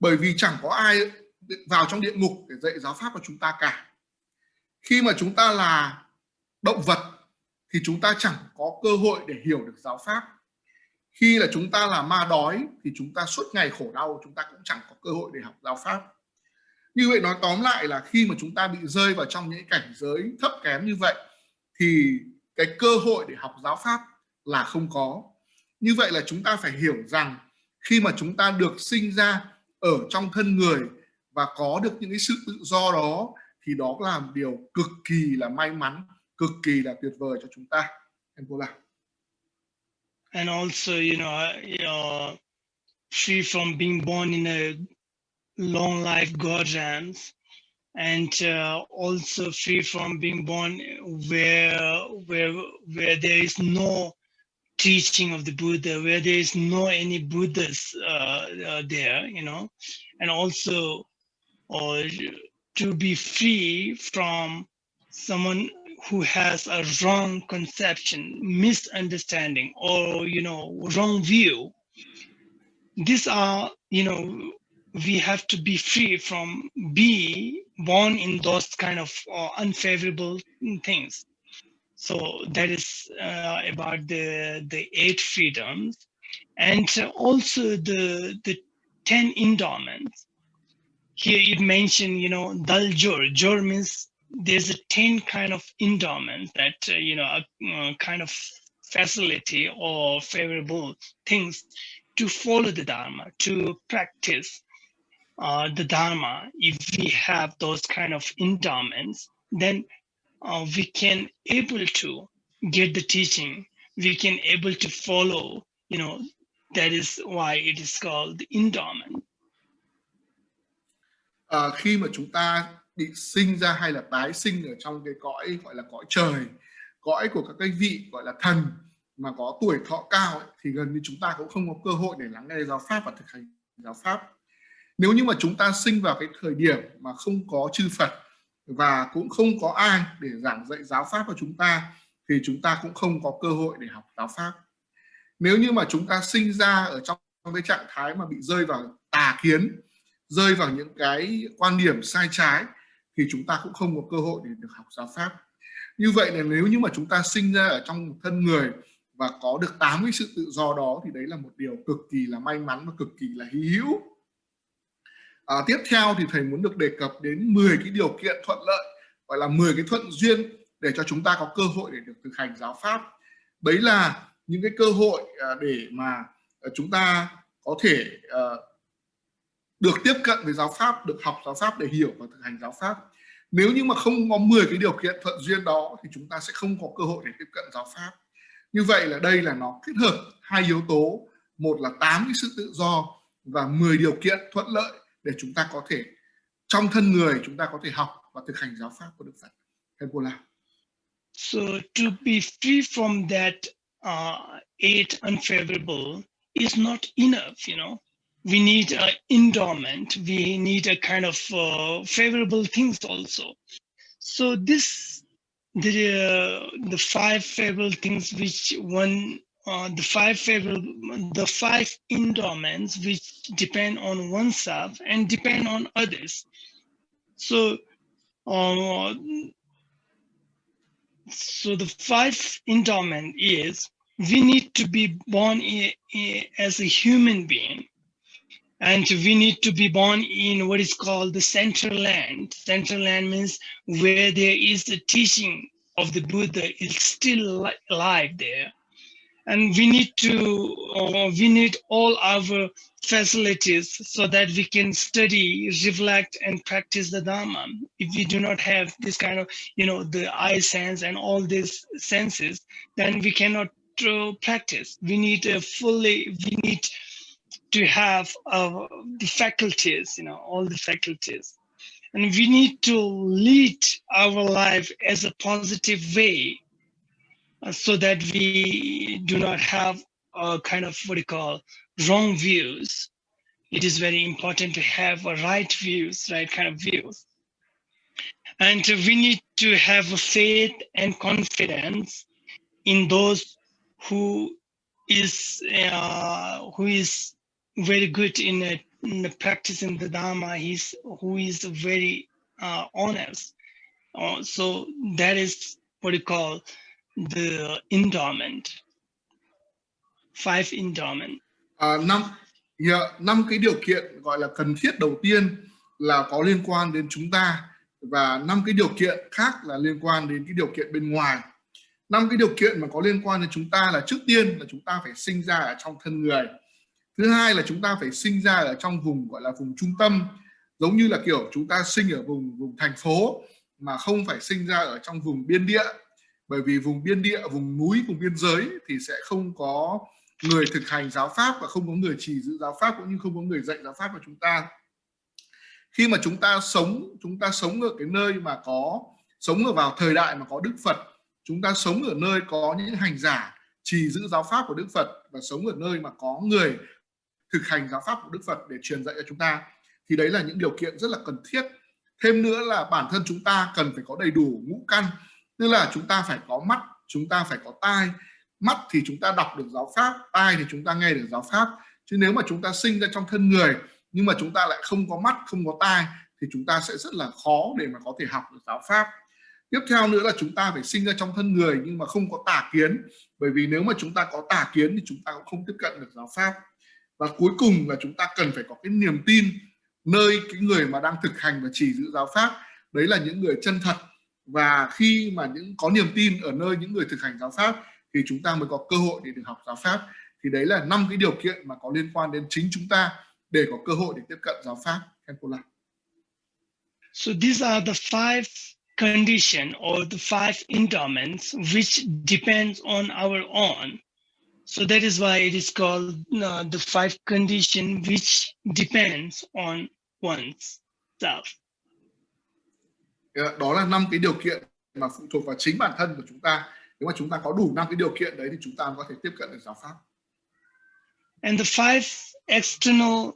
bởi vì chẳng có ai vào trong địa ngục để dạy giáo pháp cho chúng ta cả. Khi mà chúng ta là động vật thì chúng ta chẳng có cơ hội để hiểu được giáo pháp. Khi là chúng ta là ma đói thì chúng ta suốt ngày khổ đau, chúng ta cũng chẳng có cơ hội để học giáo pháp. Như vậy nói tóm lại là khi mà chúng ta bị rơi vào trong những cảnh giới thấp kém như vậy thì cái cơ hội để học giáo pháp là không có. Như vậy là chúng ta phải hiểu rằng khi mà chúng ta được sinh ra ở trong thân người và có được những cái sự tự do đó thì đó là một điều cực kỳ là may mắn, cực kỳ là tuyệt vời cho chúng ta. Khenpo. And also, free from being born in a long life guardians, and also free from being born where there is no teaching of the Buddha, where there is no any Buddhas there, and also to be free from someone who has a wrong conception, misunderstanding, or wrong view. These are, we have to be free from be born in those kind of unfavorable things. So that is about the 8 freedoms, and also the 10 endowments. Here it mentioned, dal jor. Jor means there's a 10 kind of endowments that a kind of facility or favorable things to follow the Dharma, to practice the Dharma. If we have those kind of endowments, then we can able to get the teaching, we can able to follow, that is why it is called the endowment. Khi mà chúng ta bị sinh ra hay là tái sinh ở trong cái cõi gọi là cõi trời, cõi của các cái vị gọi là thần mà có tuổi thọ cao ấy, thì gần như chúng ta cũng không có cơ hội để lắng nghe giáo pháp và thực hành giáo pháp. Nếu như mà chúng ta sinh vào cái thời điểm mà không có chư Phật và cũng không có ai để giảng dạy giáo pháp cho chúng ta thì chúng ta cũng không có cơ hội để học giáo pháp. Nếu như mà chúng ta sinh ra ở trong cái trạng thái mà bị rơi vào tà kiến, rơi vào những cái quan điểm sai trái thì chúng ta cũng không có cơ hội để được học giáo pháp. Như vậy là nếu như mà chúng ta sinh ra ở trong một thân người và có được 8 cái sự tự do đó thì đấy là một điều cực kỳ là may mắn và cực kỳ là hy hữu. Tiếp theo thì thầy muốn được đề cập đến 10 cái điều kiện thuận lợi, gọi là 10 cái thuận duyên để cho chúng ta có cơ hội để được thực hành giáo pháp. Đấy là những cái cơ hội để mà chúng ta có thể được tiếp cận với giáo pháp, được học giáo pháp để hiểu và thực hành giáo pháp. Nếu như mà không có 10 cái điều kiện thuận duyên đó thì chúng ta sẽ không có cơ hội để tiếp cận giáo pháp. Như vậy là đây là nó kết hợp 2 yếu tố, một là 8 cái sự tự do và 10 điều kiện thuận lợi để chúng ta có thể trong thân người chúng ta có thể học và thực hành giáo pháp của Đức Phật. Khenpo. So to be free from that 8 unfavorable is not enough, We need an endowment. We need a kind of favorable things also. So the 5 favorable things which the 5 endowments which depend on oneself and depend on others. So the 5 endowment is we need to be born as a human being. And we need to be born in what is called the central land. Central land means where there is the teaching of the Buddha is still alive there. And we need all our facilities so that we can study, reflect, and practice the Dharma. If we do not have this kind of, the eye sense and all these senses, then we cannot practice. We need to have the faculties, all the faculties. And we need to lead our life as a positive way so that we do not have a kind of wrong views. it is very important to have a right views, right kind of views. And we need to have faith and confidence in those who is very good in practicing the Dharma. Who is very honest. So that is what you call the endowment. 5 endowment. Năm cái điều kiện gọi là cần thiết đầu tiên là có liên quan đến chúng ta, và 5 cái điều kiện khác là liên quan đến cái điều kiện bên ngoài. 5 cái điều kiện mà có liên quan đến chúng ta là trước tiên là chúng ta phải sinh ra ở trong thân người. Thứ hai là chúng ta phải sinh ra ở trong vùng gọi là vùng trung tâm, giống như là kiểu chúng ta sinh ở vùng thành phố mà không phải sinh ra ở trong vùng biên địa. Bởi vì vùng biên địa, vùng núi, vùng biên giới thì sẽ không có người thực hành giáo pháp và không có người trì giữ giáo pháp, cũng như không có người dạy giáo pháp của chúng ta. Khi mà chúng ta sống ở cái nơi mà sống ở vào thời đại mà có Đức Phật, chúng ta sống ở nơi có những hành giả trì giữ giáo pháp của Đức Phật, và sống ở nơi mà có người thực hành giáo pháp của Đức Phật để truyền dạy cho chúng ta, thì đấy là những điều kiện rất là cần thiết. Thêm nữa là bản thân chúng ta cần phải có đầy đủ ngũ căn, tức là chúng ta phải có mắt, chúng ta phải có tai. Mắt thì chúng ta đọc được giáo pháp, tai thì chúng ta nghe được giáo pháp. Chứ nếu mà chúng ta sinh ra trong thân người nhưng mà chúng ta lại không có mắt, không có tai, thì chúng ta sẽ rất là khó để mà có thể học được giáo pháp. Tiếp theo nữa là chúng ta phải sinh ra trong thân người nhưng mà không có tà kiến, bởi vì nếu mà chúng ta có tà kiến thì chúng ta cũng không tiếp cận được giáo pháp. Và cuối cùng là chúng ta cần phải có cái niềm tin nơi cái người mà đang thực hành và trì giữ giáo pháp, đấy là những người chân thật. Và khi mà có niềm tin ở nơi những người thực hành giáo pháp thì chúng ta mới có cơ hội để được học giáo pháp. Thì đấy là 5 cái điều kiện mà có liên quan đến chính chúng ta để có cơ hội để tiếp cận giáo pháp. Khenpo. So these are the 5 conditions or the 5 endowments which depends on our own. So that is why it is called the 5 conditions which depends on oneself. Đó là 5 cái điều kiện mà phụ thuộc vào chính bản thân của chúng ta. Nếu mà chúng ta có đủ 5 cái điều kiện đấy thì chúng ta có thể tiếp cận được giáo pháp. And the 5 external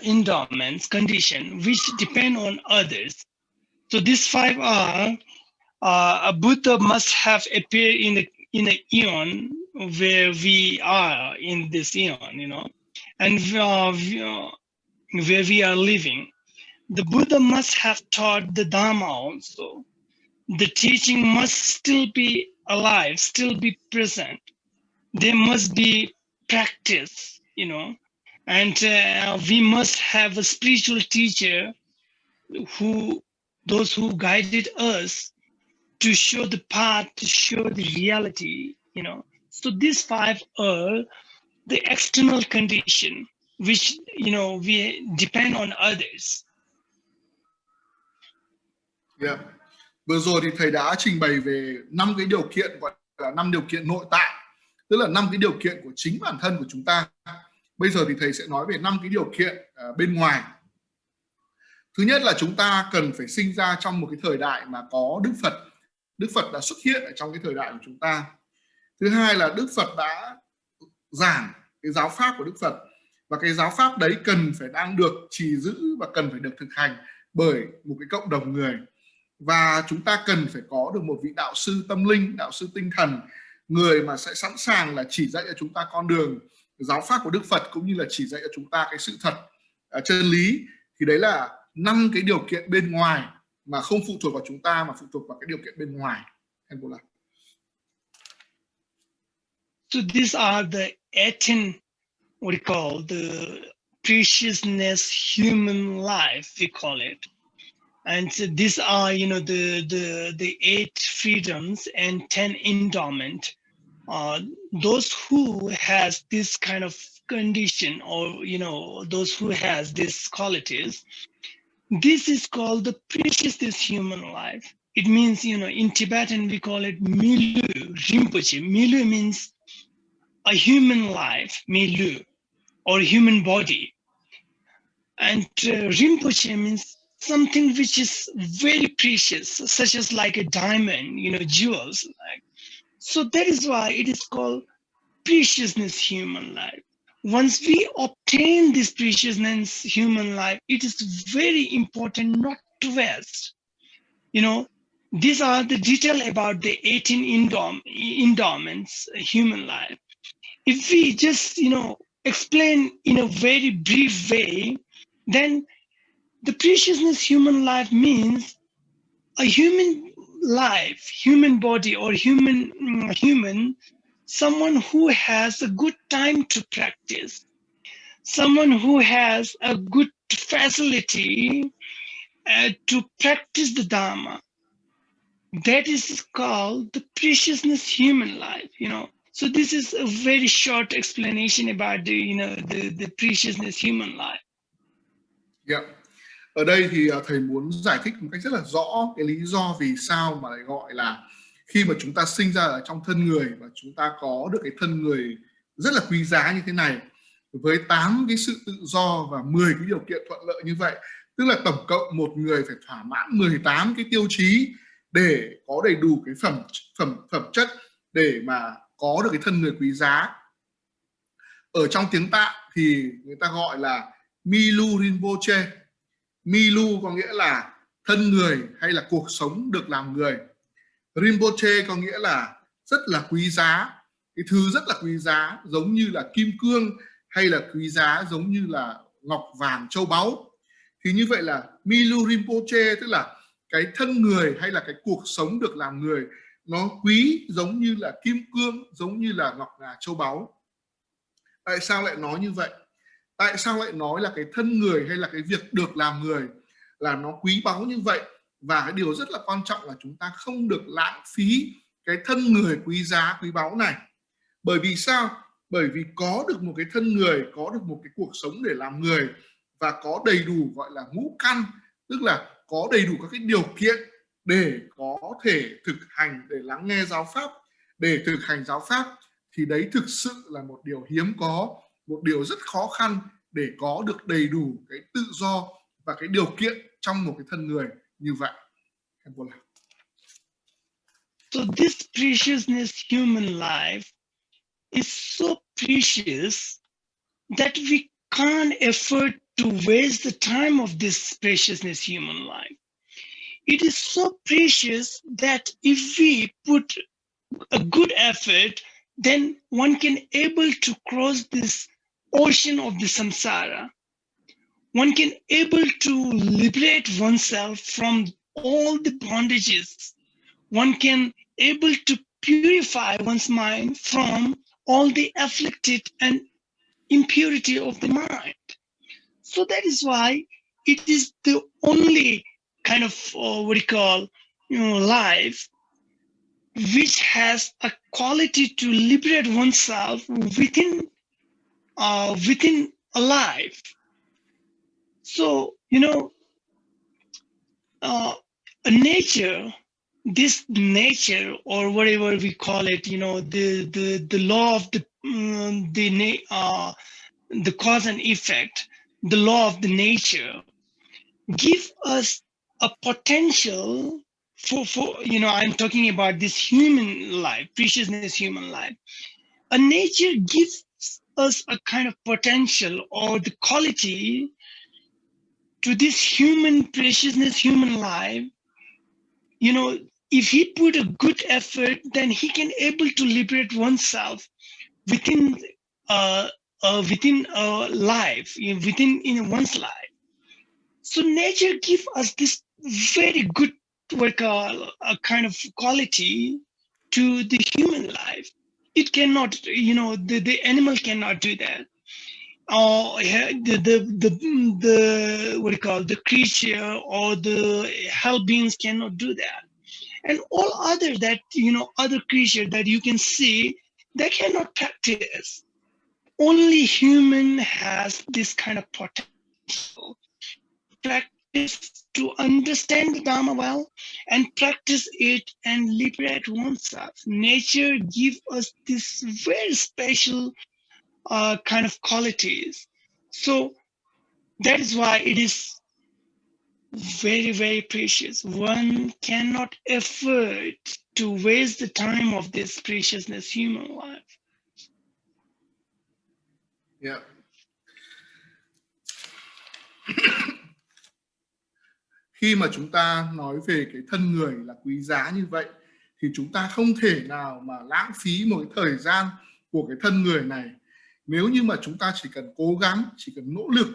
endowments, conditions which depend on others. So these 5 are a Buddha must have appeared in an eon where we are in this eon, and where we are living. The Buddha must have taught the Dharma also. The teaching must still be alive, still be present. There must be practice, and we must have a spiritual teacher those who guided us to show the path, to show the reality, So these 5 are the external condition which, we depend on others. Yeah. Vừa rồi thì thầy đã trình bày về 5 cái điều kiện, gọi là 5 điều kiện nội tại, tức là 5 cái điều kiện của chính bản thân của chúng ta. Bây giờ thì thầy sẽ nói về 5 cái điều kiện bên ngoài. Thứ nhất là chúng ta cần phải sinh ra trong một cái thời đại mà có Đức Phật. Đức Phật đã xuất hiện ở trong cái thời đại của chúng ta. Thứ hai là Đức Phật đã giảng cái giáo pháp của Đức Phật, và cái giáo pháp đấy cần phải đang được trì giữ và cần phải được thực hành bởi một cái cộng đồng người. Và chúng ta cần phải có được một vị đạo sư tâm linh, đạo sư tinh thần, người mà sẽ sẵn sàng là chỉ dạy cho chúng ta con đường giáo pháp của Đức Phật, cũng như là chỉ dạy cho chúng ta cái sự thật, chân lý. Thì đấy là 5 cái điều kiện bên ngoài mà không phụ thuộc vào chúng ta, mà phụ thuộc vào cái điều kiện bên ngoài. So these are the 18, what we call the preciousness human life, we call it. And so these are, the 8 freedoms and 10 endowment. Those who has this kind of condition, or, those who has these qualities, this is called the preciousness human life. It means, in Tibetan, we call it Milu Rinpoche. Milu means a human life, Milu, or human body. And Rinpoche means something which is very precious, such as like a diamond, jewels. So that is why it is called preciousness human life. once we obtain this preciousness, human life, it is very important not to waste. These are the detail about the 18 endowments, human life. If we just, explain in a very brief way, then the preciousness human life means a human life, human body, or human, someone who has a good time to practice, someone who has a good facility to practice the Dharma. That is called the preciousness human life, So this is a very short explanation about the preciousness human life. Yeah. Ở đây thì thầy muốn giải thích một cách rất là rõ cái lý do vì sao mà lại gọi là khi mà chúng ta sinh ra ở trong thân người và chúng ta có được cái thân người rất là quý giá như thế này, với 8 cái sự tự do và 10 cái điều kiện thuận lợi như vậy, tức là tổng cộng một người phải thỏa mãn 18 cái tiêu chí để có đầy đủ cái phẩm chất để mà có được cái thân người quý giá. Ở trong tiếng Tạng thì người ta gọi là Milu Rinpoche. Milu có nghĩa là thân người hay là cuộc sống được làm người. Rinpoche có nghĩa là rất là quý giá, cái thứ rất là quý giá, giống như là kim cương hay là quý giá giống như là ngọc vàng châu báu. Thì như vậy là Milu Rinpoche tức là cái thân người hay là cái cuộc sống được làm người nó quý giống như là kim cương, giống như là ngọc ngà châu báu. Tại sao lại nói như vậy? Tại sao lại nói là cái thân người hay là cái việc được làm người là nó quý báu như vậy? Và cái điều rất là quan trọng là chúng ta không được lãng phí cái thân người quý giá, quý báu này. Bởi vì sao? Bởi vì có được một cái thân người, có được một cái cuộc sống để làm người và có đầy đủ gọi là ngũ căn, tức là có đầy đủ các cái điều kiện để có thể thực hành, để lắng nghe giáo pháp, để thực hành giáo pháp, thì đấy thực sự là một điều hiếm có, một điều rất khó khăn để có được đầy đủ cái tự do và cái điều kiện trong một cái thân người như vậy. So this preciousness human life is so precious that we can't afford to waste the time of this preciousness human life. It is so precious that if we put a good effort, then one can able to cross this ocean of the samsara. One can able to liberate oneself from all the bondages. One can able to purify one's mind from all the afflicted and impurity of the mind. So that is why it is the only kind of life which has a quality to liberate oneself within a life. So a nature, this nature or whatever we call it, the law of the cause and effect, the law of the nature, give us a potential for I'm talking about this human life, preciousness human life. A nature gives us a kind of potential or the quality to this human preciousness human life. If he put a good effort, then he can able to liberate oneself within a life, within one's life. So nature gives us this very good a kind of quality to the human life. It cannot, the animal cannot do that. Or the creature or the hell beings cannot do that. And all other that, other creature that you can see, they cannot practice. Only human has this kind of potential. Practice to understand the Dharma well and practice it and liberate oneself. Nature gives us this very special kind of qualities. So that is why it is very, very precious. One cannot afford to waste the time of this preciousness human life. Yeah. Khi mà chúng ta nói về cái thân người là quý giá như vậy thì chúng ta không thể nào mà lãng phí một cái thời gian của cái thân người này. Nếu như mà chúng ta chỉ cần cố gắng, chỉ cần nỗ lực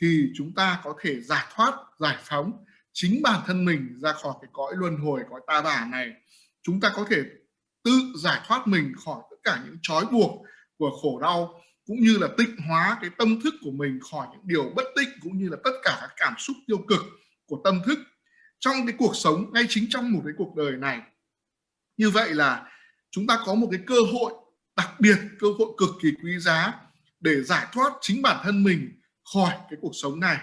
thì chúng ta có thể giải thoát, giải phóng chính bản thân mình ra khỏi cái cõi luân hồi, cõi ta bà này. Chúng ta có thể tự giải thoát mình khỏi tất cả những trói buộc của khổ đau, cũng như là tịnh hóa cái tâm thức của mình khỏi những điều bất tịnh, cũng như là tất cả các cảm xúc tiêu cực của tâm thức trong cái cuộc sống, ngay chính trong một cái cuộc đời này. Như vậy là chúng ta có một cái cơ hội đặc biệt, cơ hội cực kỳ quý giá để giải thoát chính bản thân mình khỏi cái cuộc sống này.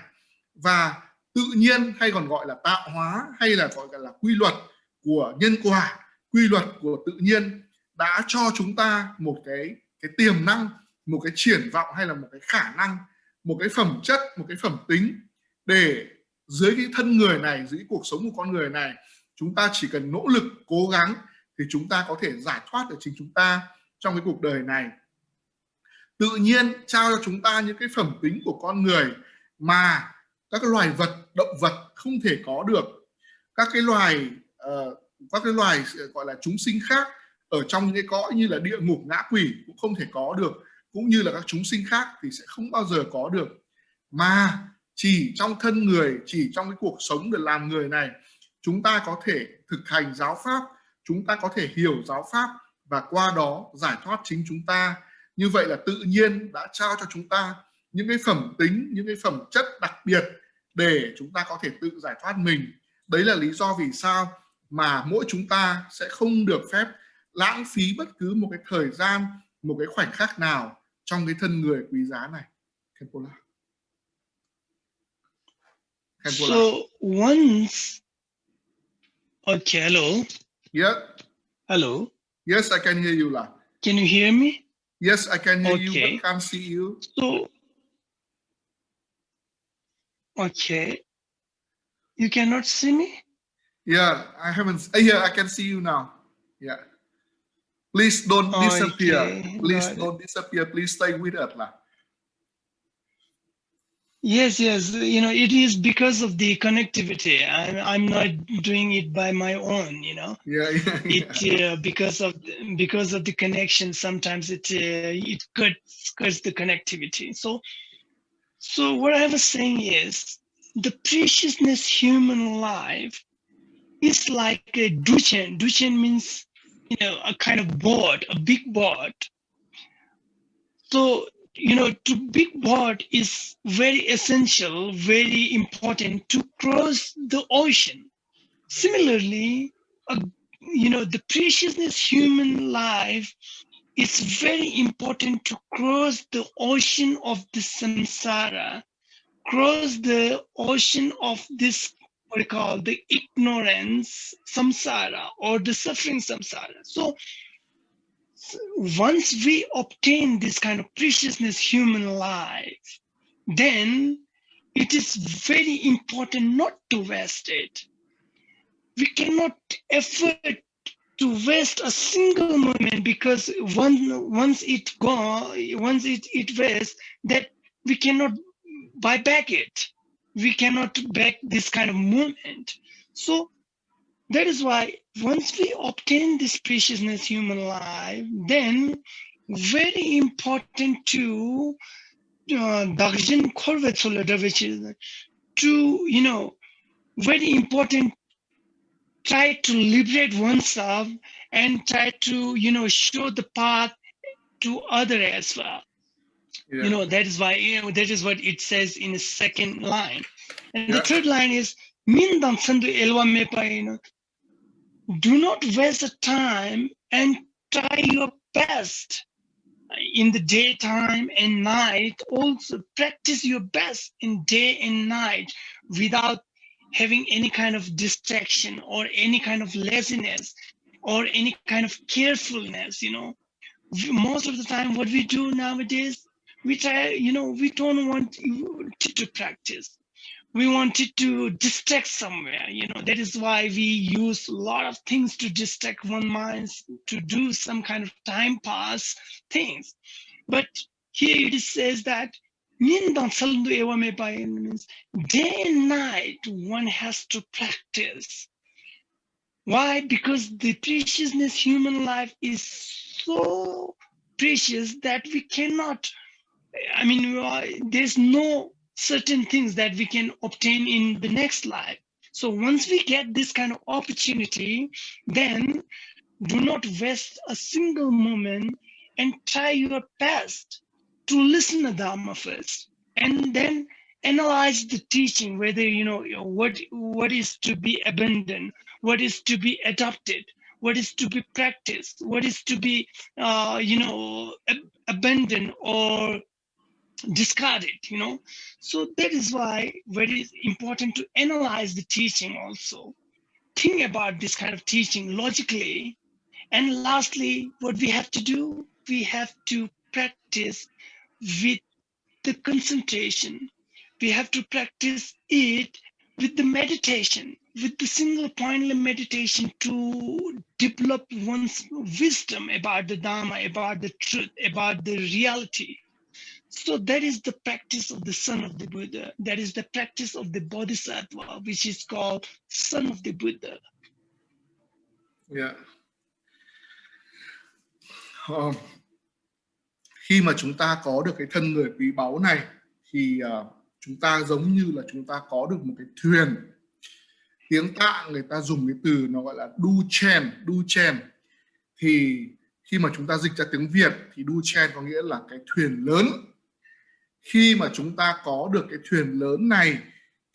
Và tự nhiên, hay còn gọi là tạo hóa, hay là gọi là quy luật của nhân quả, quy luật của tự nhiên đã cho chúng ta một cái tiềm năng, một cái triển vọng, hay là một cái khả năng, một cái phẩm chất, một cái phẩm tính, để dưới cái thân người này, dưới cái cuộc sống của con người này, chúng ta chỉ cần nỗ lực, cố gắng thì chúng ta có thể giải thoát được chính chúng ta trong cái cuộc đời này. Tự nhiên trao cho chúng ta những cái phẩm tính của con người mà các cái loài vật, động vật không thể có được. Các cái loài gọi là chúng sinh khác ở trong những cái cõi như là địa ngục, ngã quỷ cũng không thể có được, cũng như là các chúng sinh khác thì sẽ không bao giờ có được. Mà chỉ trong thân người, chỉ trong cái cuộc sống để làm người này, chúng ta có thể thực hành giáo pháp, chúng ta có thể hiểu giáo pháp và qua đó giải thoát chính chúng ta. Như vậy là tự nhiên đã trao cho chúng ta những cái phẩm tính, những cái phẩm chất đặc biệt để chúng ta có thể tự giải thoát mình. Đấy là lý do vì sao mà mỗi chúng ta sẽ không được phép lãng phí bất cứ một cái thời gian, một cái khoảnh khắc nào trong cái thân người quý giá này. Khenpo. So once, okay, hello. Yeah. Hello. Yes, I can hear you, La. Can you hear me? Yes, I can hear okay. you, but can't see you. So, okay. You cannot see me? Yeah, I haven't. Yeah, I can see you now. Yeah. Please don't disappear. Okay, Please don't disappear. Please stay with us, La. Yes, you know, it is because of the connectivity. I'm not doing it by my own, you know. Yeah. Because of the connection, sometimes it cuts the connectivity. So what I was saying is the preciousness human life is like a duchen. Duchen means, you know, a kind of boat, a big boat. So, you know, to big boat is very essential, very important to cross the ocean. Similarly, you know, the preciousness human life is very important to cross the ocean of the samsara, cross the ocean of this, what we call the ignorance samsara or the suffering samsara. So once we obtain this kind of preciousness human life, then it is very important not to waste it. We cannot afford to waste a single moment, because once it wastes, that we cannot buy back it. We cannot back this kind of moment. So that is why once we obtain this preciousness human life, then very important to Dagshin Korvetsolada, which is to, you know, very important, try to liberate oneself and try to, you know, show the path to other as well. Yeah. You know, that is why, you know, that is what it says in the second line. And the third line is Mindam Sandu Elwa Mepa, you know, do not waste the time and try your best in the daytime and night. Also practice your best in day and night without having any kind of distraction or any kind of laziness or any kind of carefulness. You know, most of the time what we do nowadays, we try, you know, we don't want to practice. We wanted to distract somewhere, you know. That is why we use a lot of things to distract one mind, to do some kind of time pass things. But here it says that means day and night one has to practice. Why? Because the preciousness human life is so precious that we cannot, there's no certain things that we can obtain in the next life. So once we get this kind of opportunity, then do not waste a single moment and try your best to listen to Dharma first, and then analyze the teaching, whether what is to be abandoned, what is to be adopted, what is to be practiced, what is to be abandoned or discarded. So that is why very important to analyze the teaching also, think about this kind of teaching logically. And lastly, what we have to do, we have to practice with the concentration. We have to practice it with the meditation, with the single pointless meditation, to develop one's wisdom about the Dharma, about the truth, about the reality. So that is the practice of the son of the Buddha. That is the practice of the Bodhisattva, which is called son of the Buddha. Yeah. Khi mà chúng ta có được cái thân người quý báu này thì chúng ta giống như là chúng ta có được một cái thuyền. Tiếng Tạng người ta dùng cái từ nó gọi là du chen. Thì khi mà chúng ta dịch ra tiếng Việt thì du chen có nghĩa là cái thuyền lớn. Khi mà chúng ta có được cái thuyền lớn này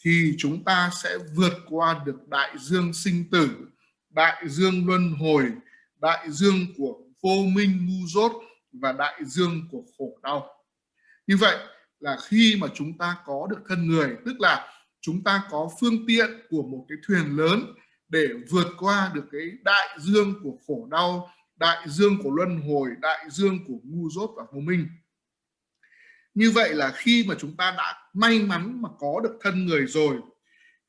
thì chúng ta sẽ vượt qua được đại dương sinh tử, đại dương luân hồi, đại dương của vô minh ngu dốt và đại dương của khổ đau. Như vậy là khi mà chúng ta có được thân người, tức là chúng ta có phương tiện của một cái thuyền lớn để vượt qua được cái đại dương của khổ đau, đại dương của luân hồi, đại dương của ngu dốt và vô minh. Như vậy là khi mà chúng ta đã may mắn mà có được thân người rồi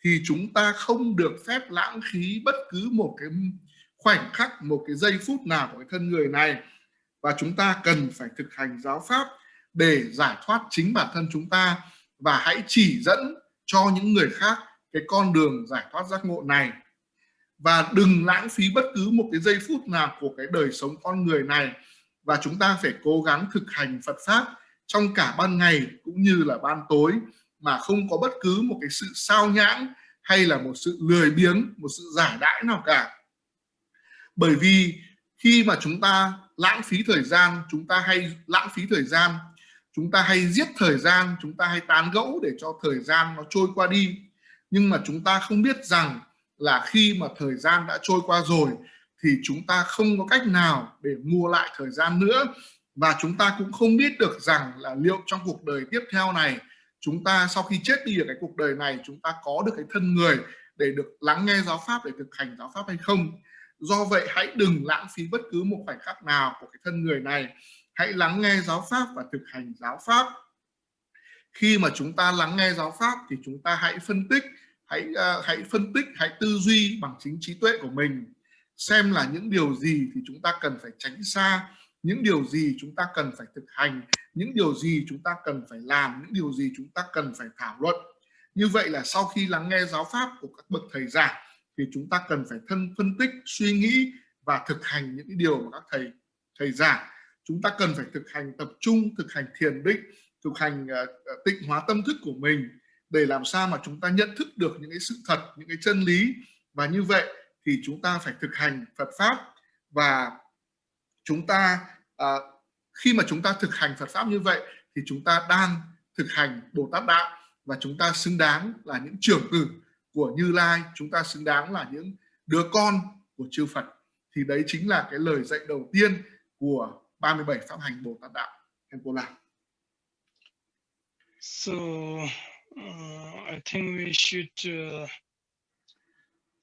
thì chúng ta không được phép lãng phí bất cứ một cái khoảnh khắc, một cái giây phút nào của cái thân người này, và chúng ta cần phải thực hành giáo pháp để giải thoát chính bản thân chúng ta, và hãy chỉ dẫn cho những người khác cái con đường giải thoát giác ngộ này. Và đừng lãng phí bất cứ một cái giây phút nào của cái đời sống con người này, và chúng ta phải cố gắng thực hành Phật pháp trong cả ban ngày cũng như là ban tối, mà không có bất cứ một cái sự sao nhãng hay là một sự lười biếng, một sự giải đãi nào cả. Bởi vì khi mà chúng ta lãng phí thời gian, chúng ta hay lãng phí thời gian, chúng ta hay giết thời gian, chúng ta hay tán gẫu để cho thời gian nó trôi qua đi. Nhưng mà chúng ta không biết rằng là khi mà thời gian đã trôi qua rồi thì chúng ta không có cách nào để mua lại thời gian nữa. Và chúng ta cũng không biết được rằng là liệu trong cuộc đời tiếp theo này, chúng ta sau khi chết đi ở cái cuộc đời này, chúng ta có được cái thân người để được lắng nghe giáo pháp, để thực hành giáo pháp hay không. Do vậy hãy đừng lãng phí bất cứ một khoảnh khắc nào của cái thân người này. Hãy lắng nghe giáo pháp và thực hành giáo pháp. Khi mà chúng ta lắng nghe giáo pháp thì chúng ta hãy phân tích, hãy tư duy bằng chính trí tuệ của mình, xem là những điều gì thì chúng ta cần phải tránh xa, những điều gì chúng ta cần phải thực hành, những điều gì chúng ta cần phải làm, những điều gì chúng ta cần phải thảo luận. Như vậy là sau khi lắng nghe giáo pháp của các bậc thầy giảng thì chúng ta cần phải phân tích, suy nghĩ và thực hành những điều mà các thầy giảng. Chúng ta cần phải thực hành tập trung, thực hành thiền định, thực hành tịnh hóa tâm thức của mình để làm sao mà chúng ta nhận thức được những cái sự thật, những cái chân lý. Và như vậy thì chúng ta phải thực hành Phật pháp, và chúng ta khi mà chúng ta thực hành Phật pháp như vậy thì chúng ta đang thực hành Bồ Tát đạo, và chúng ta xứng đáng là những trưởng tử của Như Lai, chúng ta xứng đáng là những đứa con của chư Phật. Thì đấy chính là cái lời dạy đầu tiên của 37 pháp hành Bồ Tát đạo. Khenpo làm. So I think we should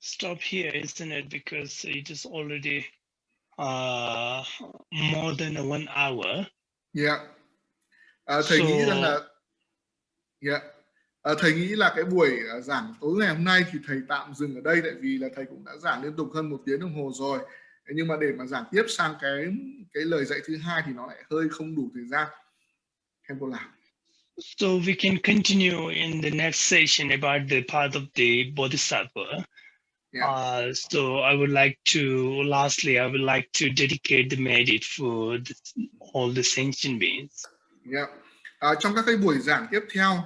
stop here, isn't it? Because it is already more than 1 hour. Yeah. Thầy nghĩ rằng là thầy nghĩ là cái buổi giảng tối ngày hôm nay thì thầy tạm dừng ở đây, tại vì là thầy cũng đã giảng liên tục hơn 1 tiếng đồng hồ rồi. Nhưng mà để mà giảng tiếp sang cái lời dạy thứ hai thì nó lại hơi không đủ thời gian. Khenpo làm. So we can continue in the next session about the part of the Bodhisattva. So I would like to, lastly, I would like to dedicate the merit for all the sentient beings. Trong các cái buổi giảng tiếp theo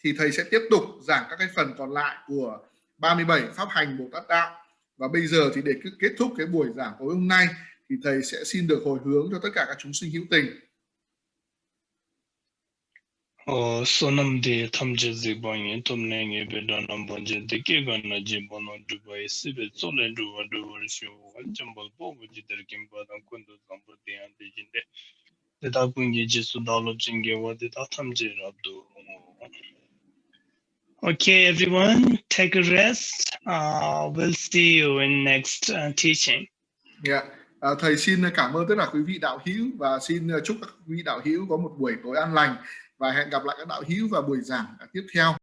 thì thầy sẽ tiếp tục giảng các cái phần còn lại của 37 pháp hành Bồ Tát đạo. Và bây giờ thì để kết thúc cái buổi giảng tối hôm nay thì thầy sẽ xin được hồi hướng cho tất cả các chúng sinh hữu tình. Sonam de thamje zibang tom nenge bedanam banje de kegana jibono dubai sibe solen duwa duwarsho jambal bobu jidar kimbadan kundu zambati ande jinde de da kungi jisu dalo jinge wa de da thamje rabdu. Okay, everyone, take a rest. We'll see you in next teaching. Thầy xin cảm ơn tất cả quý vị đạo hữu và xin chúc các quý vị đạo hữu có một buổi tối an lành và hẹn gặp lại các đạo hữu vào buổi giảng tiếp theo.